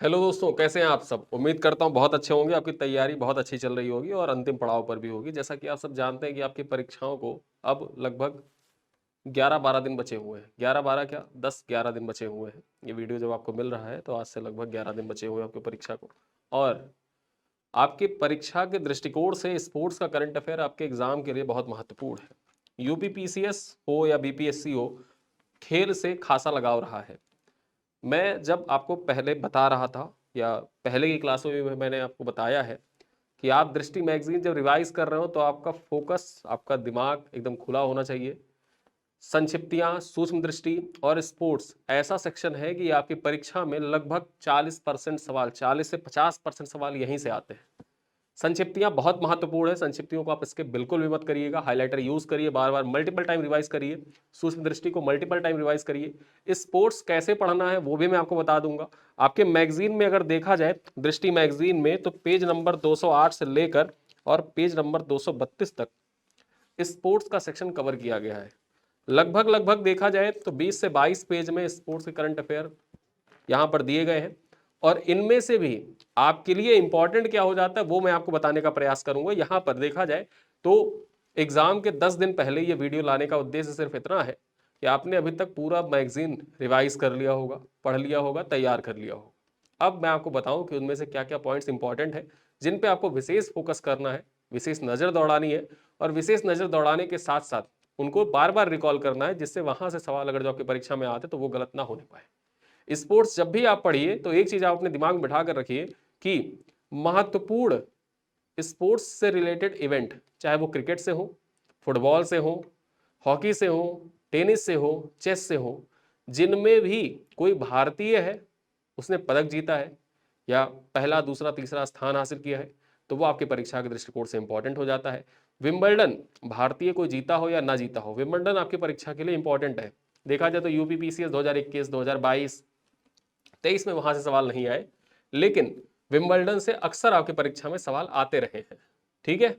Hello दोस्तों, कैसे हैं आप सब? उम्मीद करता हूँ बहुत अच्छे होंगे, आपकी तैयारी बहुत अच्छी चल रही होगी और अंतिम पड़ाव पर भी होगी। जैसा कि आप सब जानते हैं कि आपकी परीक्षाओं को अब लगभग 11-12 दिन बचे हुए हैं। 11-12 क्या 10-11 दिन बचे हुए हैं। ये वीडियो जब आपको मिल रहा है तो आज से लगभग 11 दिन बचे हुए हैं आपकी परीक्षा को। और आपकी परीक्षा के दृष्टिकोण से स्पोर्ट्स का करंट अफेयर आपके एग्जाम के लिए बहुत महत्वपूर्ण है। यूपीपीसीएस हो या बीपीएससी हो, खेल से खासा लगाव रहा है। मैं जब आपको पहले बता रहा था या पहले की क्लासों में भी मैंने आपको बताया है कि आप दृष्टि मैगजीन जब रिवाइज कर रहे हो तो आपका फोकस, आपका दिमाग एकदम खुला होना चाहिए। संक्षिप्तियां, सूक्ष्म दृष्टि और स्पोर्ट्स ऐसा सेक्शन है कि आपकी परीक्षा में लगभग 40% सवाल, 40 से 50% सवाल यहीं से आते हैं। संक्षिप्तियां बहुत महत्वपूर्ण है। संक्षिप्तियों को आप इसके बिल्कुल भी मत करिएगा। हाइलाइटर यूज करिए, बार बार मल्टीपल टाइम रिवाइज करिए। सूक्ष्म दृष्टि को मल्टीपल टाइम रिवाइज करिए। स्पोर्ट्स कैसे पढ़ना है वो भी मैं आपको बता दूंगा। आपके मैगजीन में अगर देखा जाए, दृष्टि मैगजीन में, तो पेज नंबर 208 से लेकर और पेज नंबर 232 तक स्पोर्ट्स का सेक्शन कवर किया गया है। लगभग लगभग देखा जाए तो 20 से 22 पेज में स्पोर्ट्स के करंट अफेयर यहाँ पर दिए गए हैं। और इनमें से भी आपके लिए इंपॉर्टेंट क्या हो जाता है वो मैं आपको बताने का प्रयास करूंगा। यहाँ पर देखा जाए तो एग्जाम के 10 दिन पहले ये वीडियो लाने का उद्देश्य सिर्फ इतना है कि आपने अभी तक पूरा मैगजीन रिवाइज कर लिया होगा, पढ़ लिया होगा, तैयार कर लिया होगा। अब मैं आपको बताऊं कि उनमें से क्या क्या पॉइंट्स इंपॉर्टेंट है, जिन पे आपको विशेष फोकस करना है, विशेष नजर दौड़ानी है। और विशेष नजर दौड़ाने के साथ साथ उनको बार बार रिकॉल करना है, जिससे वहां से सवाल अगर जो आपकी परीक्षा में आते तो वो गलत ना होने पाए। स्पोर्ट्स जब भी आप पढ़िए तो एक चीज आप अपने दिमाग में बिठा कर रखिए कि महत्वपूर्ण स्पोर्ट्स से रिलेटेड इवेंट, चाहे वो क्रिकेट से हो, फुटबॉल से हो, हॉकी से हो, टेनिस से हो, चेस से हो, जिनमें भी कोई भारतीय है, उसने पदक जीता है या पहला, दूसरा, तीसरा स्थान हासिल किया है, तो वो आपकी परीक्षा के दृष्टिकोण से इंपॉर्टेंट हो जाता है। विंबलडन, भारतीय कोई जीता हो या ना जीता हो, विंबलडन आपकी परीक्षा के लिए इंपॉर्टेंट है। देखा जाए तो यूपीपीसीएस 2021, 2022, 23 में वहां से सवाल नहीं आए, लेकिन विंबलडन से अक्सर आपकी परीक्षा में सवाल आते रहे हैं। ठीक है।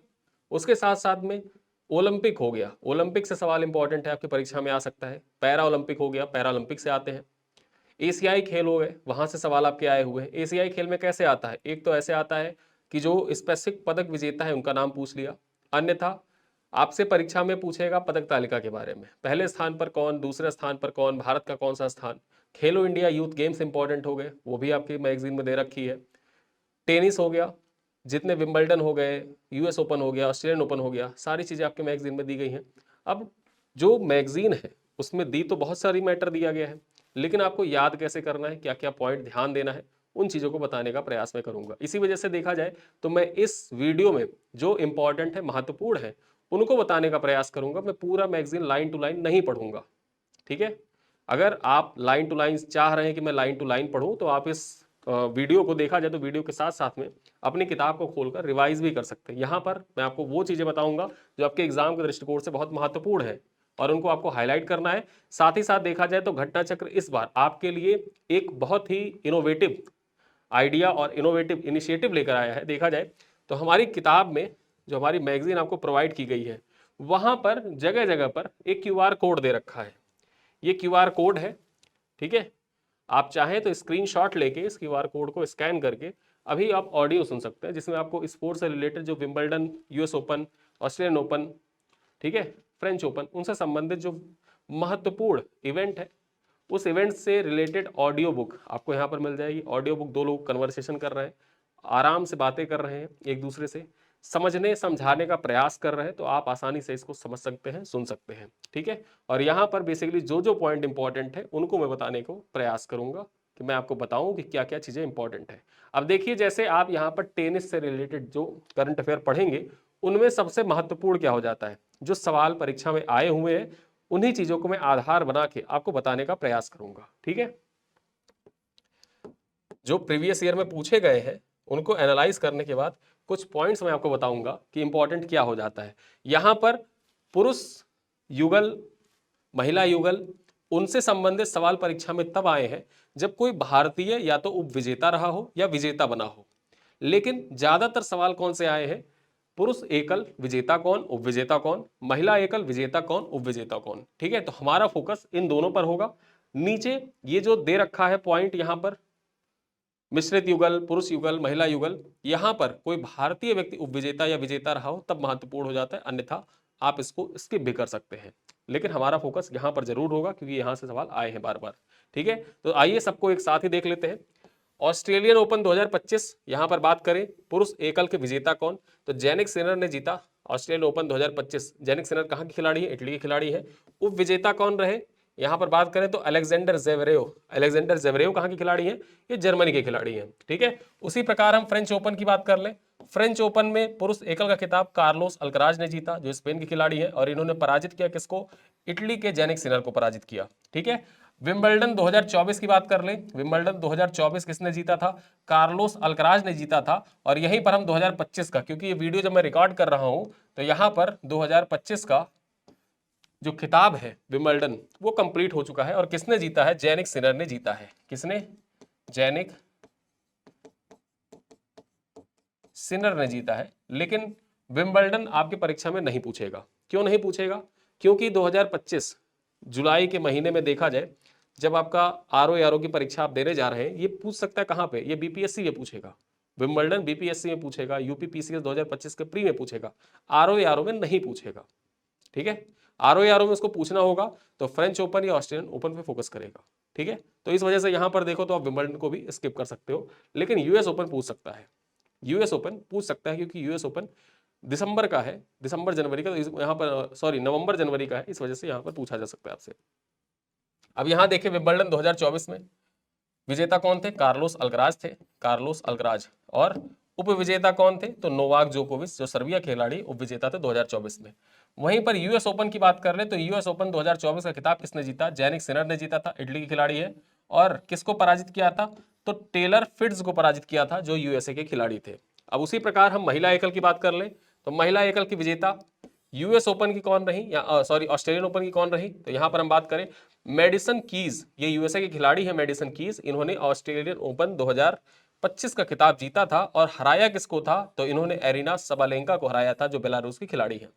उसके साथ साथ में ओलंपिक हो गया, ओलंपिक से सवाल इंपॉर्टेंट है, आपकी परीक्षा में आ सकता है। पैरा ओलंपिक हो गया, पैरा ओलंपिक से आते हैं। एशियाई खेल हो गए, वहां से सवाल आपके आए हुए हैं। एशियाई खेल में कैसे आता है? एक तो ऐसे आता है कि जो स्पेसिफिक पदक विजेता है उनका नाम पूछ लिया। अन्यथा आपसे परीक्षा में पूछेगा पदक तालिका के बारे में, पहले स्थान पर कौन, दूसरे स्थान पर कौन, भारत का कौन सा स्थान। खेलो इंडिया यूथ गेम्स इंपॉर्टेंट हो गए, वो भी आपकी मैगजीन में दे रखी है। टेनिस हो गया, जितने विंबलडन हो गए, यूएस ओपन हो गया, ऑस्ट्रेलियन ओपन हो गया, सारी चीजें आपके मैगजीन में दी गई हैं। अब जो मैगजीन है उसमें दी तो बहुत सारी मैटर दिया गया है, लेकिन आपको याद कैसे करना है, क्या क्या पॉइंट ध्यान देना है, उन चीजों को बताने का प्रयास मैं करूंगा। इसी वजह से देखा जाए तो मैं इस वीडियो में जो इंपॉर्टेंट है, महत्वपूर्ण है, उनको बताने का प्रयास करूंगा। मैं पूरा मैगजीन लाइन टू लाइन नहीं पढ़ूंगा। ठीक है। अगर आप लाइन टू लाइन चाह रहे हैं कि मैं लाइन टू लाइन पढूं, तो आप इस वीडियो को, देखा जाए तो वीडियो के साथ साथ में अपनी किताब को खोलकर रिवाइज भी कर सकते हैं। यहाँ पर मैं आपको वो चीजें बताऊंगा जो आपके एग्जाम के दृष्टिकोण से बहुत महत्वपूर्ण है और उनको आपको हाईलाइट करना है। साथ ही साथ देखा जाए तो घटना चक्र इस बार आपके लिए एक बहुत ही इनोवेटिव आइडिया और इनोवेटिव इनिशिएटिव लेकर आया है। देखा जाए तो हमारी किताब में, जो हमारी मैगजीन आपको प्रोवाइड की गई है, वहां पर जगह जगह पर एक क्यूआर कोड दे रखा है। ये क्यूआर कोड है। ठीक है। आप चाहें तो स्क्रीनशॉट लेके इस क्यूआर कोड को स्कैन करके अभी आप ऑडियो सुन सकते हैं, जिसमें आपको स्पोर्ट्स से रिलेटेड जो Wimbledon, US open, Australian open, ठीक है, फ्रेंच ओपन, उनसे संबंधित जो महत्वपूर्ण इवेंट है, उस इवेंट से रिलेटेड ऑडियो बुक आपको यहाँ पर मिल जाएगी। ऑडियो बुक, दो लोग कन्वर्सेशन कर रहे हैं, आराम से बातें कर रहे हैं, एक दूसरे से समझने समझाने का प्रयास कर रहे हैं, तो आप आसानी से इसको समझ सकते हैं, सुन सकते हैं। ठीक है। और यहाँ पर बेसिकली जो जो पॉइंट इंपॉर्टेंट है उनको मैं बताने को प्रयास करूंगा कि मैं आपको बताऊं कि क्या क्या चीजें इंपॉर्टेंट है। अब देखिए, जैसे आप यहाँ पर टेनिस से रिलेटेड जो करंट अफेयर पढ़ेंगे, उनमें सबसे महत्वपूर्ण क्या हो जाता है, जो सवाल परीक्षा में आए हुए हैं, उन्हीं चीजों को मैं आधार बना के आपको बताने का प्रयास करूंगा। ठीक है। जो प्रीवियस ईयर में पूछे गए हैं उनको एनालाइज करने के बाद कुछ पॉइंट्स मैं आपको बताऊंगा कि इंपॉर्टेंट क्या हो जाता है। यहां पर पुरुष युगल, महिला युगल, उनसे संबंधित सवाल परीक्षा में तब आए हैं जब कोई भारतीय या तो उपविजेता रहा हो या विजेता बना हो। लेकिन ज्यादातर सवाल कौन से आए हैं? पुरुष एकल, विजेता कौन, उपविजेता कौन, महिला एकल, विजेता कौन, उपविजेता कौन। ठीक है। तो हमारा फोकस इन दोनों पर होगा। नीचे ये जो दे रखा है पॉइंट, यहां पर मिश्रित युगल, पुरुष युगल, महिला युगल, यहां पर कोई भारतीय व्यक्ति उपविजेता या विजेता रहा हो तब महत्वपूर्ण हो जाता है, अन्यथा आप इसको स्किप भी कर सकते हैं। लेकिन हमारा फोकस यहां पर जरूर होगा क्योंकि यहां से सवाल आए हैं बार बार। ठीक है, तो आइए सबको एक साथ ही देख लेते हैं। ऑस्ट्रेलियन ओपन 2025, यहां पर बात करें पुरुष एकल के विजेता कौन, तो जैनिक सिनर ने जीता ऑस्ट्रेलियन ओपन 2025। जैनिक सिनर कहां की खिलाड़ी है? इटली की खिलाड़ी है। उप विजेता कौन रहे? यहां पर बात करें तो अलेक्जेंडर जेवरेव। अलेक्जेंडर जेवरेव कहां की खिलाड़ी है? ये जर्मनी के खिलाड़ी हैं। ठीक है, उसी प्रकार हम फ्रेंच ओपन की बात कर लें। फ्रेंच ओपन में पुरुष एकल का खिताब कार्लोस अल्कराज ने जीता, जो स्पेन की खिलाड़ी है, और इन्होंने पराजित किया किसको? इटली के जैनिक सिनर को पराजित किया। ठीक है, विंबलडन 2024 की बात कर लें। विंबलडन 2024 किसने जीता था? कार्लोस अल्कराज ने जीता था। और यहीं पर हम 2025 का, क्योंकि ये वीडियो जब मैं रिकॉर्ड कर रहा हूं तो यहां पर 2025 का जो खिताब है विंबलडन वो कंप्लीट हो चुका है, और किसने जीता है? जैनिक सिनर ने जीता है। किसने? जैनिक सिनर ने जीता है। लेकिन विंबलडन आपकी परीक्षा में नहीं पूछेगा। क्यों नहीं पूछेगा? क्योंकि 2025 जुलाई के महीने में देखा जाए, जब आपका आरओ की परीक्षा आप देने जा रहे हैं, ये पूछ सकता है कहां पे? ये बीपीएससी में पूछेगा। विंबलडन बीपीएससी में पूछेगा, यूपीपीसीएस 2025 के प्री में पूछेगा, आरओ में नहीं पूछेगा। ठीक है, आरओ में उसको पूछना होगा तो फ्रेंच ओपन या ऑस्ट्रेलियन ओपन पे फोकस करेगा। ठीक है, तो इस वजह से यहां पर देखो तो आप विंबलडन को भी स्किप कर सकते हो। लेकिन यूएस ओपन पूछ सकता है, यूएस ओपन पूछ सकता है, क्योंकि यूएस ओपन दिसंबर का है, दिसंबर जनवरी का, तो यहाँ पर सॉरी नवंबर जनवरी का है, इस वजह से यहाँ पर पूछा जा सकता है आपसे। अब यहाँ देखिए विंबलडन 2024 में विजेता कौन थे? कार्लोस अल्कराज थे, कार्लोस अल्कराज। और उप विजेता कौन थे? तो नोवाक जोकोविच, जो सर्बिया खिलाड़ी उप विजेता थे 2024 में। वहीं पर यूएस ओपन की बात कर ले तो यूएस ओपन 2024 का खिताब किसने जीता? जैनिक सिनर ने जीता था, इटली की खिलाड़ी है। और किसको पराजित किया था? तो टेलर फिट्ज को पराजित किया था, जो यूएसए के खिलाड़ी थे। अब उसी प्रकार हम महिला एकल की बात कर ले तो महिला एकल की विजेता यूएस ओपन की कौन रही, या सॉरी ऑस्ट्रेलियन ओपन की कौन रही? तो यहां पर हम बात करें मेडिसन कीज, ये यूएसए की खिलाड़ी है मेडिसन कीज। इन्होंने ऑस्ट्रेलियन ओपन 2025 का खिताब जीता था, और हराया किसको था? तो इन्होंने एरिना सबालेंका को हराया था, जो बेलारूस की खिलाड़ी है।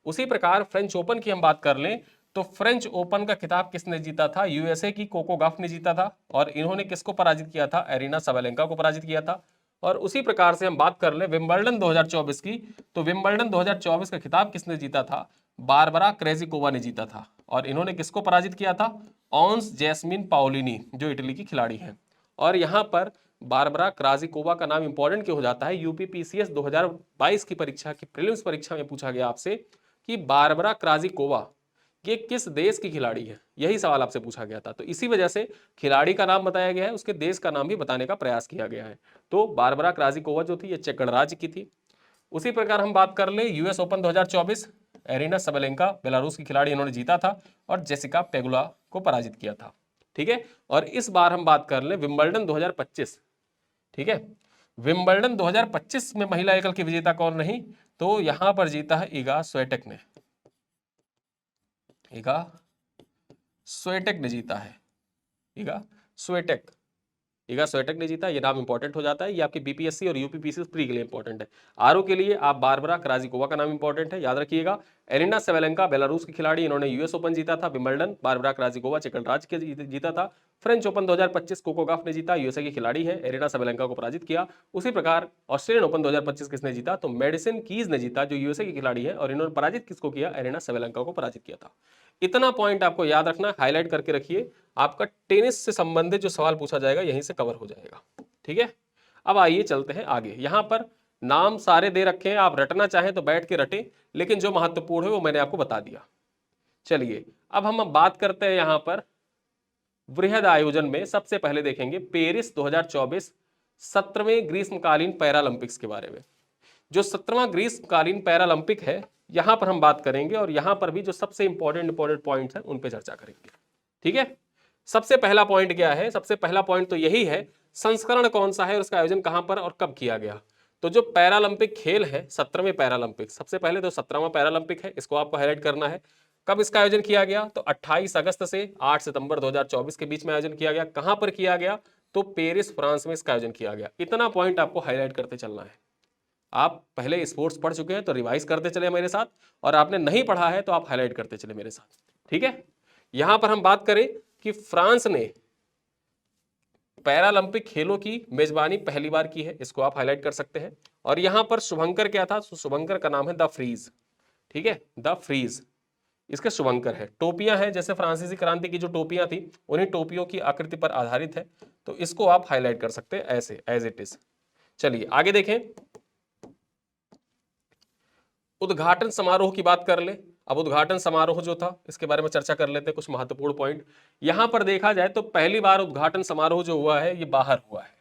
उसी प्रकार फ्रेंच ओपन की हम बात कर लें तो फ्रेंच ओपन का खिताब किसने जीता था? यूएसए की कोको गॉफ ने जीता था, और इन्होंने किसको पराजित किया था? एरिना सबालेंका को पराजित किया था। और उसी प्रकार से हम बात कर ले विंबलडन 2024 की, तो विंबलडन 2024 का खिताब किसने जीता था? बारबरा क्रेजिकोवा ने जीता था, और इन्होंने किसको पराजित किया था? ऑन्स जैस्मिन पाओलिनी, जो इटली की खिलाड़ी है। और यहां पर बारबरा क्राजिकोवा का नाम इंपॉर्टेंट क्यों हो जाता है? यूपीपीसीएस 2022 की परीक्षा की प्रीलिम्स परीक्षा में पूछा गया आपसे कि बारबरा क्राजिकोवा ये किस देश की खिलाड़ी है, यही सवाल आपसे पूछा गया था। तो इसी वजह से खिलाड़ी का नाम बताया गया है, उसके देश का नाम भी बताने का प्रयास किया गया है। तो बारबरा क्राजिकोवा जो थी ये चेक गणराज्य की थी। उसी प्रकार हम बात कर ले US open 2024, arena Sabalenka Belarus की खिलाड़ी, इन्होंने जीता था, और जेसिका पेगुला को पराजित किया था। ठीक है, और इस बार हम बात कर ले विंबलडन 2025। ठीक है, विंबलडन 2025 में महिला एकल की विजेता कौन रही? तो यहां पर जीता है इगा स्वेटेक ने, इगा स्वेटेक ने जीता है, इगा स्वेटेक, इगा स्वेटेक ने जीता। ये नाम इंपॉर्टेंट हो जाता है, ये आपके बीपीएससी और यूपीपीसीएस प्री के लिए इंपॉर्टेंट है। आरओ के लिए आप बारबरा क्राजिकोवा का नाम इंपॉर्टेंट है, याद रखिएगा। एरिना सेवेलेंका बेलारूस की खिलाड़ी, इन्होंने यूएस ओपन जीता था। विंबलडन बारबरा क्राजिकोवा चेक गणराज्य के जीता था। फ्रेंच ओपन 2025 कोको गॉफ ने जीता, यूएसए की खिलाड़ी है, एरिना सेवेलेंका को पराजित किया। उसी प्रकार ऑस्ट्रेलियन ओपन 2025 किसने जीता? तो मेडिसिन कीज ने जीता, जो यूएसए की खिलाड़ी है, और इन्होंने पराजित किसको किया? एरिना सेवेलेंका को पराजित किया था। इतना पॉइंट आपको याद रखना, हाईलाइट करके रखिए। आपका टेनिस से संबंधित जो सवाल पूछा जाएगा यहीं से कवर हो जाएगा। ठीक है, अब आइए चलते हैं आगे। यहां पर नाम सारे दे रखे हैं, आप रटना चाहें तो बैठ के रटें, लेकिन जो महत्वपूर्ण है वो मैंने आपको बता दिया। चलिए अब हम बात करते हैं यहां पर वृहद आयोजन में। सबसे पहले देखेंगे पेरिस 2024 17वें ग्रीष्मकालीन पैरालंपिक्स के बारे में। जो 17वां ग्रीष्मकालीन पैरालंपिक है, यहां पर हम बात करेंगे, और यहां पर भी जो सबसे इंपॉर्टेंट पॉइंट्स हैं उन पे चर्चा करेंगे। ठीक है, सबसे पहला पॉइंट क्या है? सबसे पहला पॉइंट तो यही है, संस्करण कौन सा है और उसका आयोजन कहां पर और कब किया गया। तो जो पैरालंपिक खेल है 17वें पैरालंपिक, सबसे पहले तो 17वां पैरालंपिक है, इसको आपको हाईलाइट करना है। कब इसका आयोजन किया गया? तो 28 अगस्त से 8 सितंबर 2024 के बीच में आयोजन किया गया। कहां पर किया गया? तो पेरिस फ्रांस में इसका आयोजन किया गया। इतना पॉइंट आपको हाईलाइट करते चलना है। आप पहले स्पोर्ट्स पढ़ चुके हैं तो रिवाइज करते चले मेरे साथ, और आपने नहीं पढ़ा है तो आप हाईलाइट करते चले मेरे साथ। ठीक है, यहां पर हम बात करें कि फ्रांस ने पैरालंपिक खेलों की मेजबानी पहली बार की है, इसको आप हाईलाइट कर सकते हैं। और यहां पर शुभंकर क्या था, शुभंकर का नाम है द फ्रीज, ठीक है, द फ्रीज इसके शुभंकर है। टोपियां हैं, जैसे फ्रांसीसी क्रांति की जो टोपियां थी उन्हीं टोपियों की आकृति पर आधारित है, तो इसको आप हाईलाइट कर सकते हैं ऐसे एज इट इज। चलिए आगे देखें, उद्घाटन समारोह की बात कर ले। अब उद्घाटन समारोह जो था इसके बारे में चर्चा कर लेते हैं, कुछ महत्वपूर्ण पॉइंट। यहां पर देखा जाए तो पहली बार उद्घाटन समारोह जो हुआ है ये बाहर हुआ है,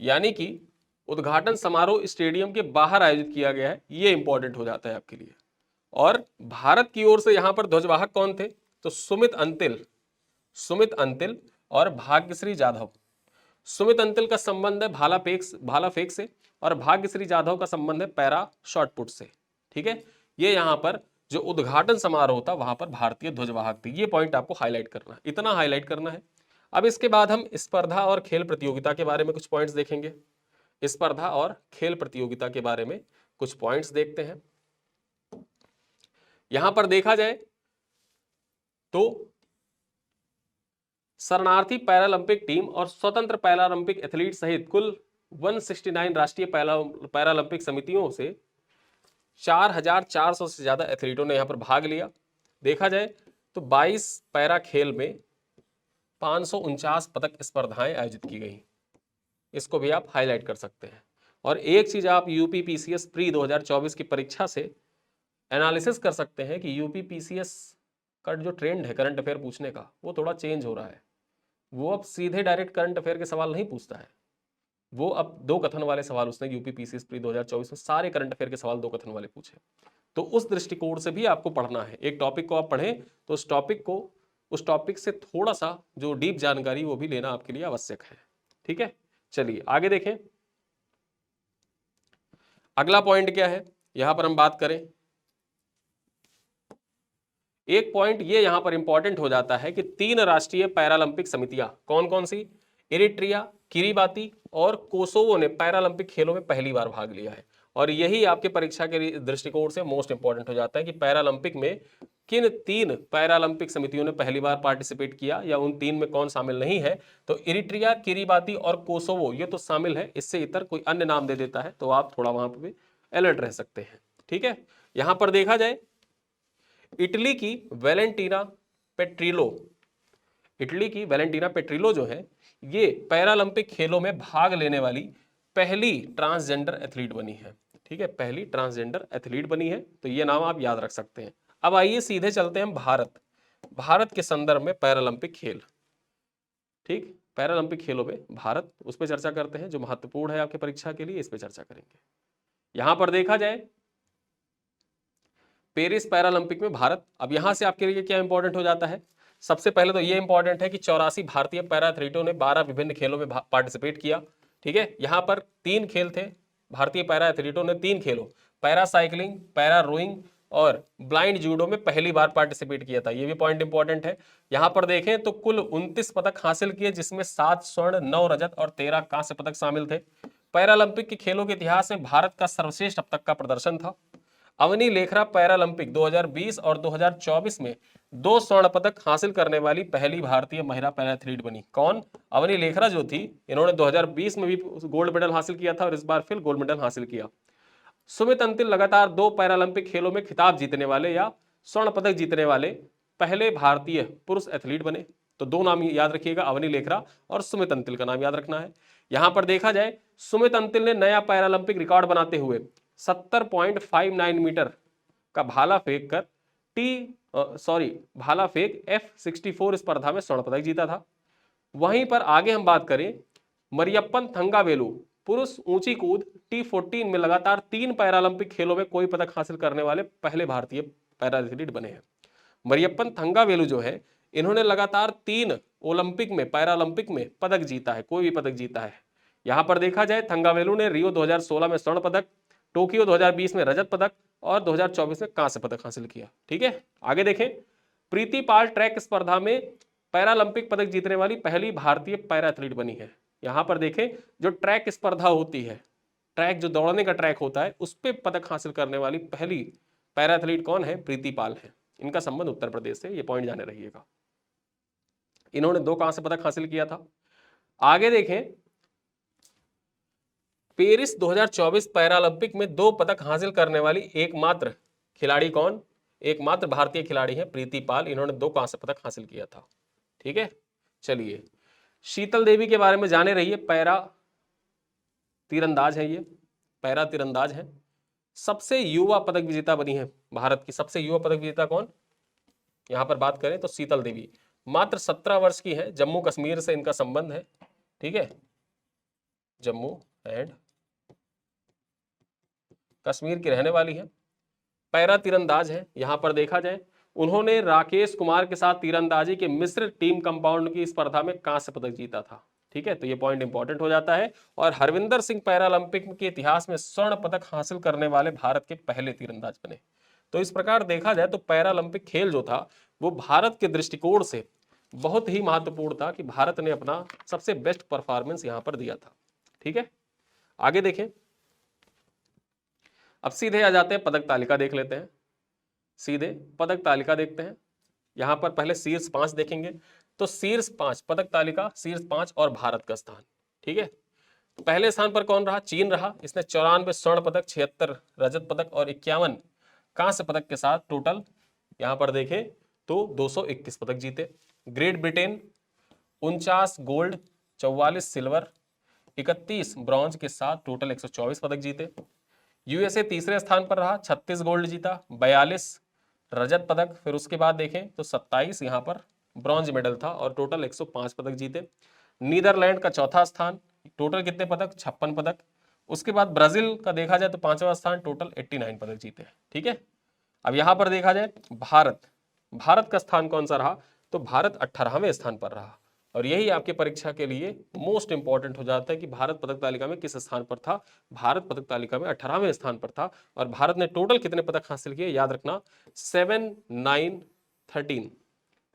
यानी कि उद्घाटन समारोह स्टेडियम के बाहर आयोजित किया गया है, ये इंपॉर्टेंट हो जाता है आपके लिए। और भारत की ओर से यहां पर ध्वजवाहक कौन थे, तो सुमित अंतिल और भाग्यश्री जाधव। सुमित अंतिल का संबंध है भाला फेंक से, और भाग्यश्री जाधव का संबंध है पैरा शॉटपुट से, ठीक है। ये यहां पर जो उद्घाटन समारोह था वहां पर भारतीय ध्वजवाहक थे, ये पॉइंट आपको हाईलाइट करना है, इतना हाईलाइट करना है। अब इसके बाद हम स्पर्धा और खेल प्रतियोगिता के बारे में कुछ पॉइंट्स देखेंगे। स्पर्धा और खेल प्रतियोगिता के बारे में कुछ पॉइंट्स देखते हैं। यहां पर देखा जाए तो शरणार्थी पैरालंपिक टीम और स्वतंत्र पैरालंपिक एथलीट सहित कुल 169 राष्ट्रीय पैरालंपिक समितियों से 4,400 से ज्यादा एथलीटों ने यहां पर भाग लिया। देखा जाए तो 22 पैरा खेल में 549 पदक स्पर्धाएं आयोजित की गई, इसको भी आप हाईलाइट कर सकते हैं। और एक चीज आप यूपी पीसीएस प्री 2024 की परीक्षा से एनालिसिस कर सकते हैं कि यूपी पीसीएस का जो ट्रेंड है करंट अफेयर पूछने का वो थोड़ा चेंज हो रहा है। वो अब सीधे डायरेक्ट करंट अफेयर के सवाल नहीं पूछता है, वो अब दो कथन वाले सवाल उसने यूपी पीसीएस प्री 2024 में सारे करंट अफेयर के सवाल दो कथन वाले पूछे। तो उस दृष्टिकोण से भी आपको पढ़ना है, एक टॉपिक को आप पढ़ें तो उस टॉपिक से थोड़ा सा जो डीप जानकारी वो भी लेना आपके लिए आवश्यक है, ठीक है। चलिए आगे देखें, अगला पॉइंट क्या है यहां पर हम बात करें। एक पॉइंट ये यहां पर इंपॉर्टेंट हो जाता है कि 3 राष्ट्रीय पैरालंपिक समितियां कौन कौन सी, इरिट्रिया, किरीबाती और कोसोवो ने पैरालंपिक खेलों में पहली बार भाग लिया है। और यही आपके परीक्षा के दृष्टिकोण से मोस्ट इंपॉर्टेंट हो जाता है कि पैरालंपिक में किन 3 पैरालंपिक समितियों ने पहली बार पार्टिसिपेट किया, या उन 3 में कौन शामिल नहीं है। तो इरिट्रिया, किरीबाती और कोसोवो ये तो शामिल है, इससे इतर कोई अन्य नाम दे देता है तो आप थोड़ा वहां पर भी अलर्ट रह सकते हैं, ठीक है। यहां पर देखा जाए इटली की वैलेंटीना पेट्रिलो जो है ये पैरालंपिक खेलों में भाग लेने वाली पहली ट्रांसजेंडर एथलीट बनी है, ठीक है, पहली ट्रांसजेंडर एथलीट बनी है, तो ये नाम आप याद रख सकते हैं। अब आइए सीधे चलते हैं भारत के संदर्भ में पैरालंपिक खेल, ठीक, पैरालंपिक खेलों में भारत, उस पर चर्चा करते हैं जो महत्वपूर्ण है आपके परीक्षा के लिए, इस पर चर्चा करेंगे। यहां पर देखा जाए पेरिस पैरालंपिक में भारत, अब यहां से आपके लिए क्या इंपॉर्टेंट हो जाता है, सबसे पहले तो ये इंपॉर्टेंट है कि 84 भारतीय पैरा एथलीटों ने 12 विभिन्न खेलों में पार्टिसिपेट किया, ठीक है। यहां पर 3 खेल थे, भारतीय पैरा एथलीटों ने 3 खेलों पैरा साइकिलिंग, पैरा रोइंग और ब्लाइंड जूडो में पहली बार पार्टिसिपेट किया था, ये भी पॉइंट इंपॉर्टेंट है। यहां पर देखें तो कुल 29 पदक हासिल किए, जिसमें 7 स्वर्ण, 9 रजत और 13 कांस्य पदक शामिल थे। पैरालंपिक के खेलों के इतिहास में भारत का सर्वश्रेष्ठ अब तक का प्रदर्शन था। अवनी लेखरा पैरालंपिक 2020 और 2024 में 2 स्वर्ण पदक हासिल करने वाली पहली भारतीय महिला पैरा एथलीट बनी। कौन, अवनी लेखरा जो थी, इन्होंने 2020 में भी गोल्ड मेडल हासिल किया था और इस बार फिर गोल्ड मेडल हासिल किया। सुमित अंतिल लगातार 2 पैरालंपिक खेलों में खिताब जीतने वाले या स्वर्ण पदक जीतने वाले पहले भारतीय पुरुष एथलीट बने। तो 2 नाम याद रखिएगा, अवनी लेखरा और सुमित अंतिल का नाम याद रखना है। यहां पर देखा जाए सुमित अंतिल ने नया पैरालंपिक रिकॉर्ड बनाते हुए 70.59 मीटर का भाला फेंक F64 स्पर्धा में स्वर्ण पदक जीता था। वहीं पर आगे हम बात करें मरियप्पन थंगावेलु पुरुष ऊंची कूद T14 में लगातार 3 पैरालंपिक खेलों में कोई पदक हासिल करने वाले पहले भारतीय पैरा एथलीट बने हैं। मरियप्पन थंगावेलु जो है इन्होंने लगातार 3 ओलंपिक में पैरालंपिक में पदक जीता है, कोई भी पदक जीता है। यहां पर देखा जाए थंगावेलु ने रियो 2016 में स्वर्ण पदक, टोक्यो 2020 में रजत पदक और 2024 में कांस्य पदक हासिल किया, ठीक है। आगे देखें, प्रीति पाल ट्रैक स्पर्धा में पैरालंपिक पदक जीतने वाली पहली भारतीय पैरा एथलीट बनी है। यहां पर देखें जो ट्रैक स्पर्धा होती है, ट्रैक जो दौड़ने का ट्रैक होता है उस पर पदक हासिल करने वाली पहली पैरा एथलीट कौन है, प्रीति पाल है। इनका संबंध उत्तर प्रदेश से, ये पॉइंट जाने रहिएगा। इन्होंने 2 कांस्य पदक हासिल किया था। आगे देखें, पेरिस 2024 पैरालंपिक में 2 पदक हासिल करने वाली एकमात्र खिलाड़ी कौन? एकमात्र भारतीय खिलाड़ी है प्रीति पाल, इन्होंने 2 कांस्य पदक हासिल किया था। ठीक है, चलिए शीतल देवी के बारे में जाने रहिए, पैरा तीरंदाज है, ये पैरा तीरंदाज है। सबसे युवा पदक विजेता बनी है भारत की, सबसे युवा पदक विजेता कौन? यहां पर बात करें तो शीतल देवी, मात्र 17 वर्ष की है, जम्मू कश्मीर से इनका संबंध है। ठीक है, जम्मू एंड कश्मीर की रहने वाली है, पैरा तीरंदाज है। यहां पर देखा जाए उन्होंने राकेश कुमार के साथ तीरंदाजी के मिश्र टीम कंपाउंड की स्पर्धा में कांस्य पदक जीता था। ठीक है, तो ये पॉइंट इंपॉर्टेंट हो जाता है। और हरविंदर सिंह पैरालंपिक के इतिहास में स्वर्ण पदक हासिल करने वाले भारत के पहले तीरंदाज बने। तो इस प्रकार देखा जाए तो पैरालंपिक खेल जो था वो भारत के दृष्टिकोण से बहुत ही महत्वपूर्ण था कि भारत ने अपना सबसे बेस्ट परफॉर्मेंस यहां पर दिया था। ठीक है, आगे देखें, अब सीधे आ जाते हैं पदक तालिका देख लेते हैं। सीधे पदक तालिका देखते हैं। यहां पर पहले शीर्ष 5 देखेंगे, तो शीर्ष 5 पदक तालिका, शीर्ष 5 और भारत का स्थान। ठीक है, पहले स्थान पर कौन रहा? चीन रहा, इसने 94 स्वर्ण पदक, 76 रजत पदक और 51 कांस्य पदक के साथ टोटल यहां पर देखें तो 221 पदक जीते। Great Britain 49 gold, 44 silver, 31 bronze के साथ टोटल 124 पदक जीते। यूएसए तीसरे स्थान पर रहा, 36 गोल्ड जीता, 42 रजत पदक, फिर उसके बाद देखें तो 27 यहां पर ब्रॉन्ज मेडल था और टोटल 105 पदक जीते। नीदरलैंड का चौथा स्थान, टोटल कितने पदक? 56 पदक। उसके बाद ब्राजील का देखा जाए तो 5वां स्थान, टोटल 89 पदक जीते। ठीक है, अब यहां पर देखा जाए भारत का स्थान कौन सा रहा? तो भारत 18वें स्थान पर रहा। और यही आपके परीक्षा के लिए मोस्ट इंपॉर्टेंट हो जाता है कि भारत पदक तालिका में किस स्थान पर था। भारत पदक तालिका में 18वें स्थान पर था। और भारत ने टोटल कितने पदक हासिल किए? याद रखना 7, 9, 13।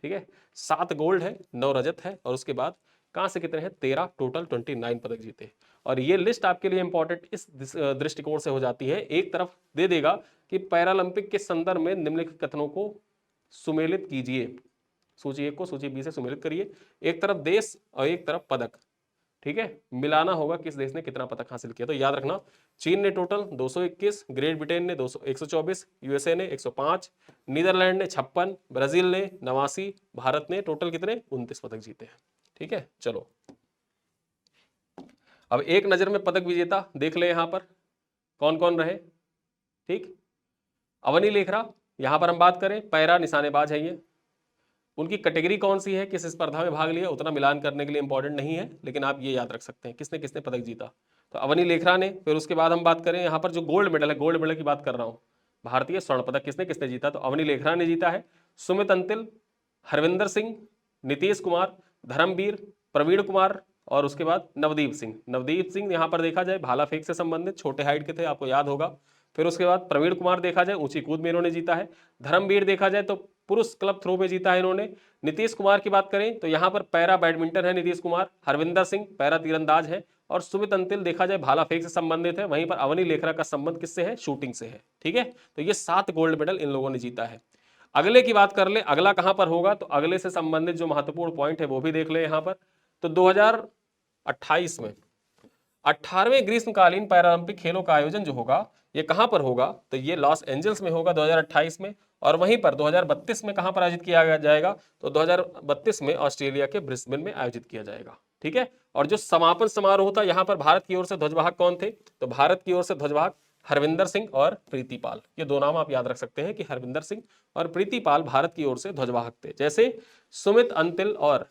ठीक है, 7 गोल्ड है, 9 रजत है और उसके बाद कहां से कितने हैं? 13, टोटल 29 पदक जीते। और ये लिस्ट आपके लिए इंपॉर्टेंट इस दृष्टिकोण से हो जाती है, एक तरफ दे देगा कि पैरालंपिक के संदर्भ में निम्नलिखित कथनों को सुमेलित कीजिए, सूची 1 को सूची बी से सुमेलित करिए। एक तरफ देश और एक तरफ पदक। ठीक है, मिलाना होगा किस देश ने कितना पदक हासिल किया। तो याद रखना, चीन ने टोटल 221, ग्रेट ब्रिटेन ने 124, यूएसए ने 105, नीदरलैंड ने 56, ब्राजील ने 89, भारत ने टोटल कितने? 29 पदक जीते हैं। ठीक है, चलो अब एक नजर में पदक विजेता देख ले यहां पर कौन कौन रहे। ठीक, अवनी लेखरा, यहां पर हम बात करें पैरा निशानेबाज है, ये उनकी कैटेगरी कौन सी है, किस स्पर्धा में भाग लिया, उतना मिलान करने के लिए इंपॉर्टेंट नहीं है, लेकिन आप ये याद रख सकते हैं किसने किसने पदक जीता। तो अवनी लेखरा ने। फिर उसके बाद हम बात करें यहाँ पर जो गोल्ड मेडल है, गोल्ड मेडल की बात कर रहा हूँ, भारतीय स्वर्ण पदक किसने किसने जीता? तो अवनी लेखरा ने जीता है। सुमित अंतिल, हरविंदर सिंह, नीतीश कुमार, धर्मवीर, प्रवीण कुमार और उसके बाद नवदीप सिंह। नवदीप सिंह यहाँ पर देखा जाए भाला फेंक से संबंधित, छोटे हाइट के थे, आपको याद होगा। फिर उसके बाद प्रवीण कुमार देखा जाए ऊंची कूद में इन्होंने जीता है। धर्मवीर देखा जाए तो पुरुष क्लब थ्रो में जीता है इन्होंने। नीतीश कुमार की बात करें तो यहाँ पर पैरा बैडमिंटन है नीतीश कुमार। हरविंदर सिंह पैरा तीरंदाज है और सुमित अंतिल देखा जाए भाला फेंक से संबंधित है। वहीं पर अवनी लेखरा का संबंध किससे है? शूटिंग से है। ठीक है, तो ये 7 गोल्ड मेडल इन लोगों ने जीता है। अगले की बात कर ले, अगला कहां पर होगा? तो अगले से संबंधित जो महत्वपूर्ण पॉइंट है वो भी देख ले यहां पर। तो 2028 में 18वें ग्रीष्मकालीन पैरालंपिक खेलों का आयोजन जो होगा ये कहां पर होगा? तो ये लॉस एंजल्स में होगा 2028 में। और वहीं पर 2032 में कहां पर आयोजित किया जाएगा? तो 2032 में ऑस्ट्रेलिया के ब्रिस्बेन में आयोजित किया जाएगा। ठीक है, और जो समापन समारोह था यहां पर भारत की ओर से ध्वजवाहक कौन थे? तो भारत की ओर से ध्वजवाहक हरविंदर सिंह और प्रीति पाल। ये दो नाम आप याद रख सकते हैं कि हरविंदर सिंह और प्रीति पाल भारत की ओर से ध्वजवाहक थे। जैसे सुमित अंतिल और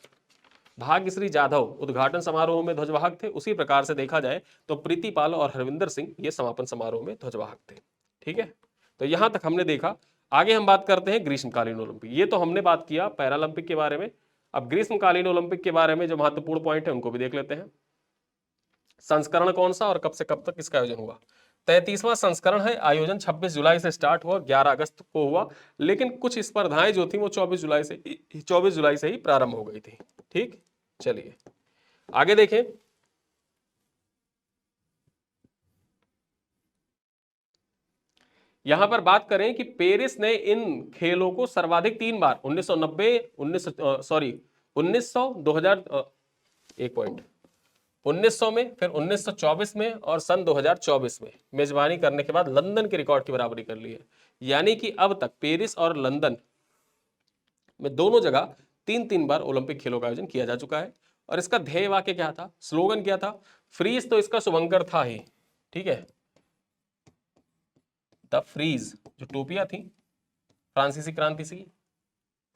भाग्यश्री जाधव उद्घाटन समारोह में ध्वजवाहक थे, उसी प्रकार से देखा जाए तो प्रीति पाल और हरविंदर सिंह ये समापन समारोह में ध्वजवाहक थे। ठीक है, तो यहां तक हमने देखा। आगे हम बात करते हैं ग्रीष्मकालीन ओलंपिक। ये तो हमने बात किया पैरालंपिक के बारे में। अब ग्रीष्मकालीन ओलंपिक के बारे में जो महत्वपूर्ण पॉइंट है उनको भी देख लेते हैं। संस्करण कौन सा और कब से कब तक इसका आयोजन हुआ? 33वां संस्करण है। आयोजन 26 जुलाई से स्टार्ट हुआ, 11 अगस्त को हुआ, लेकिन कुछ स्पर्धाएं जो थी वो 24 जुलाई से ही प्रारंभ हो गई थी। ठीक, चलिए आगे देखें। यहां पर बात करें कि पेरिस ने इन खेलों को सर्वाधिक 3 बार 1990 2000 एक पॉइंट 1900 में, फिर 1924 में और सन 2024 में मेजबानी करने के बाद लंदन के रिकॉर्ड की बराबरी कर ली है। यानी कि अब तक पेरिस और लंदन में दोनों जगह 3-3 बार ओलंपिक खेलों का आयोजन किया जा चुका है। और इसका ध्येय वाक्य क्या था, स्लोगन क्या था? फ्रीज तो इसका शुभंकर था ही, ठीक है, द फ्रीज, जो टोपियां थी फ्रांसीसी क्रांति से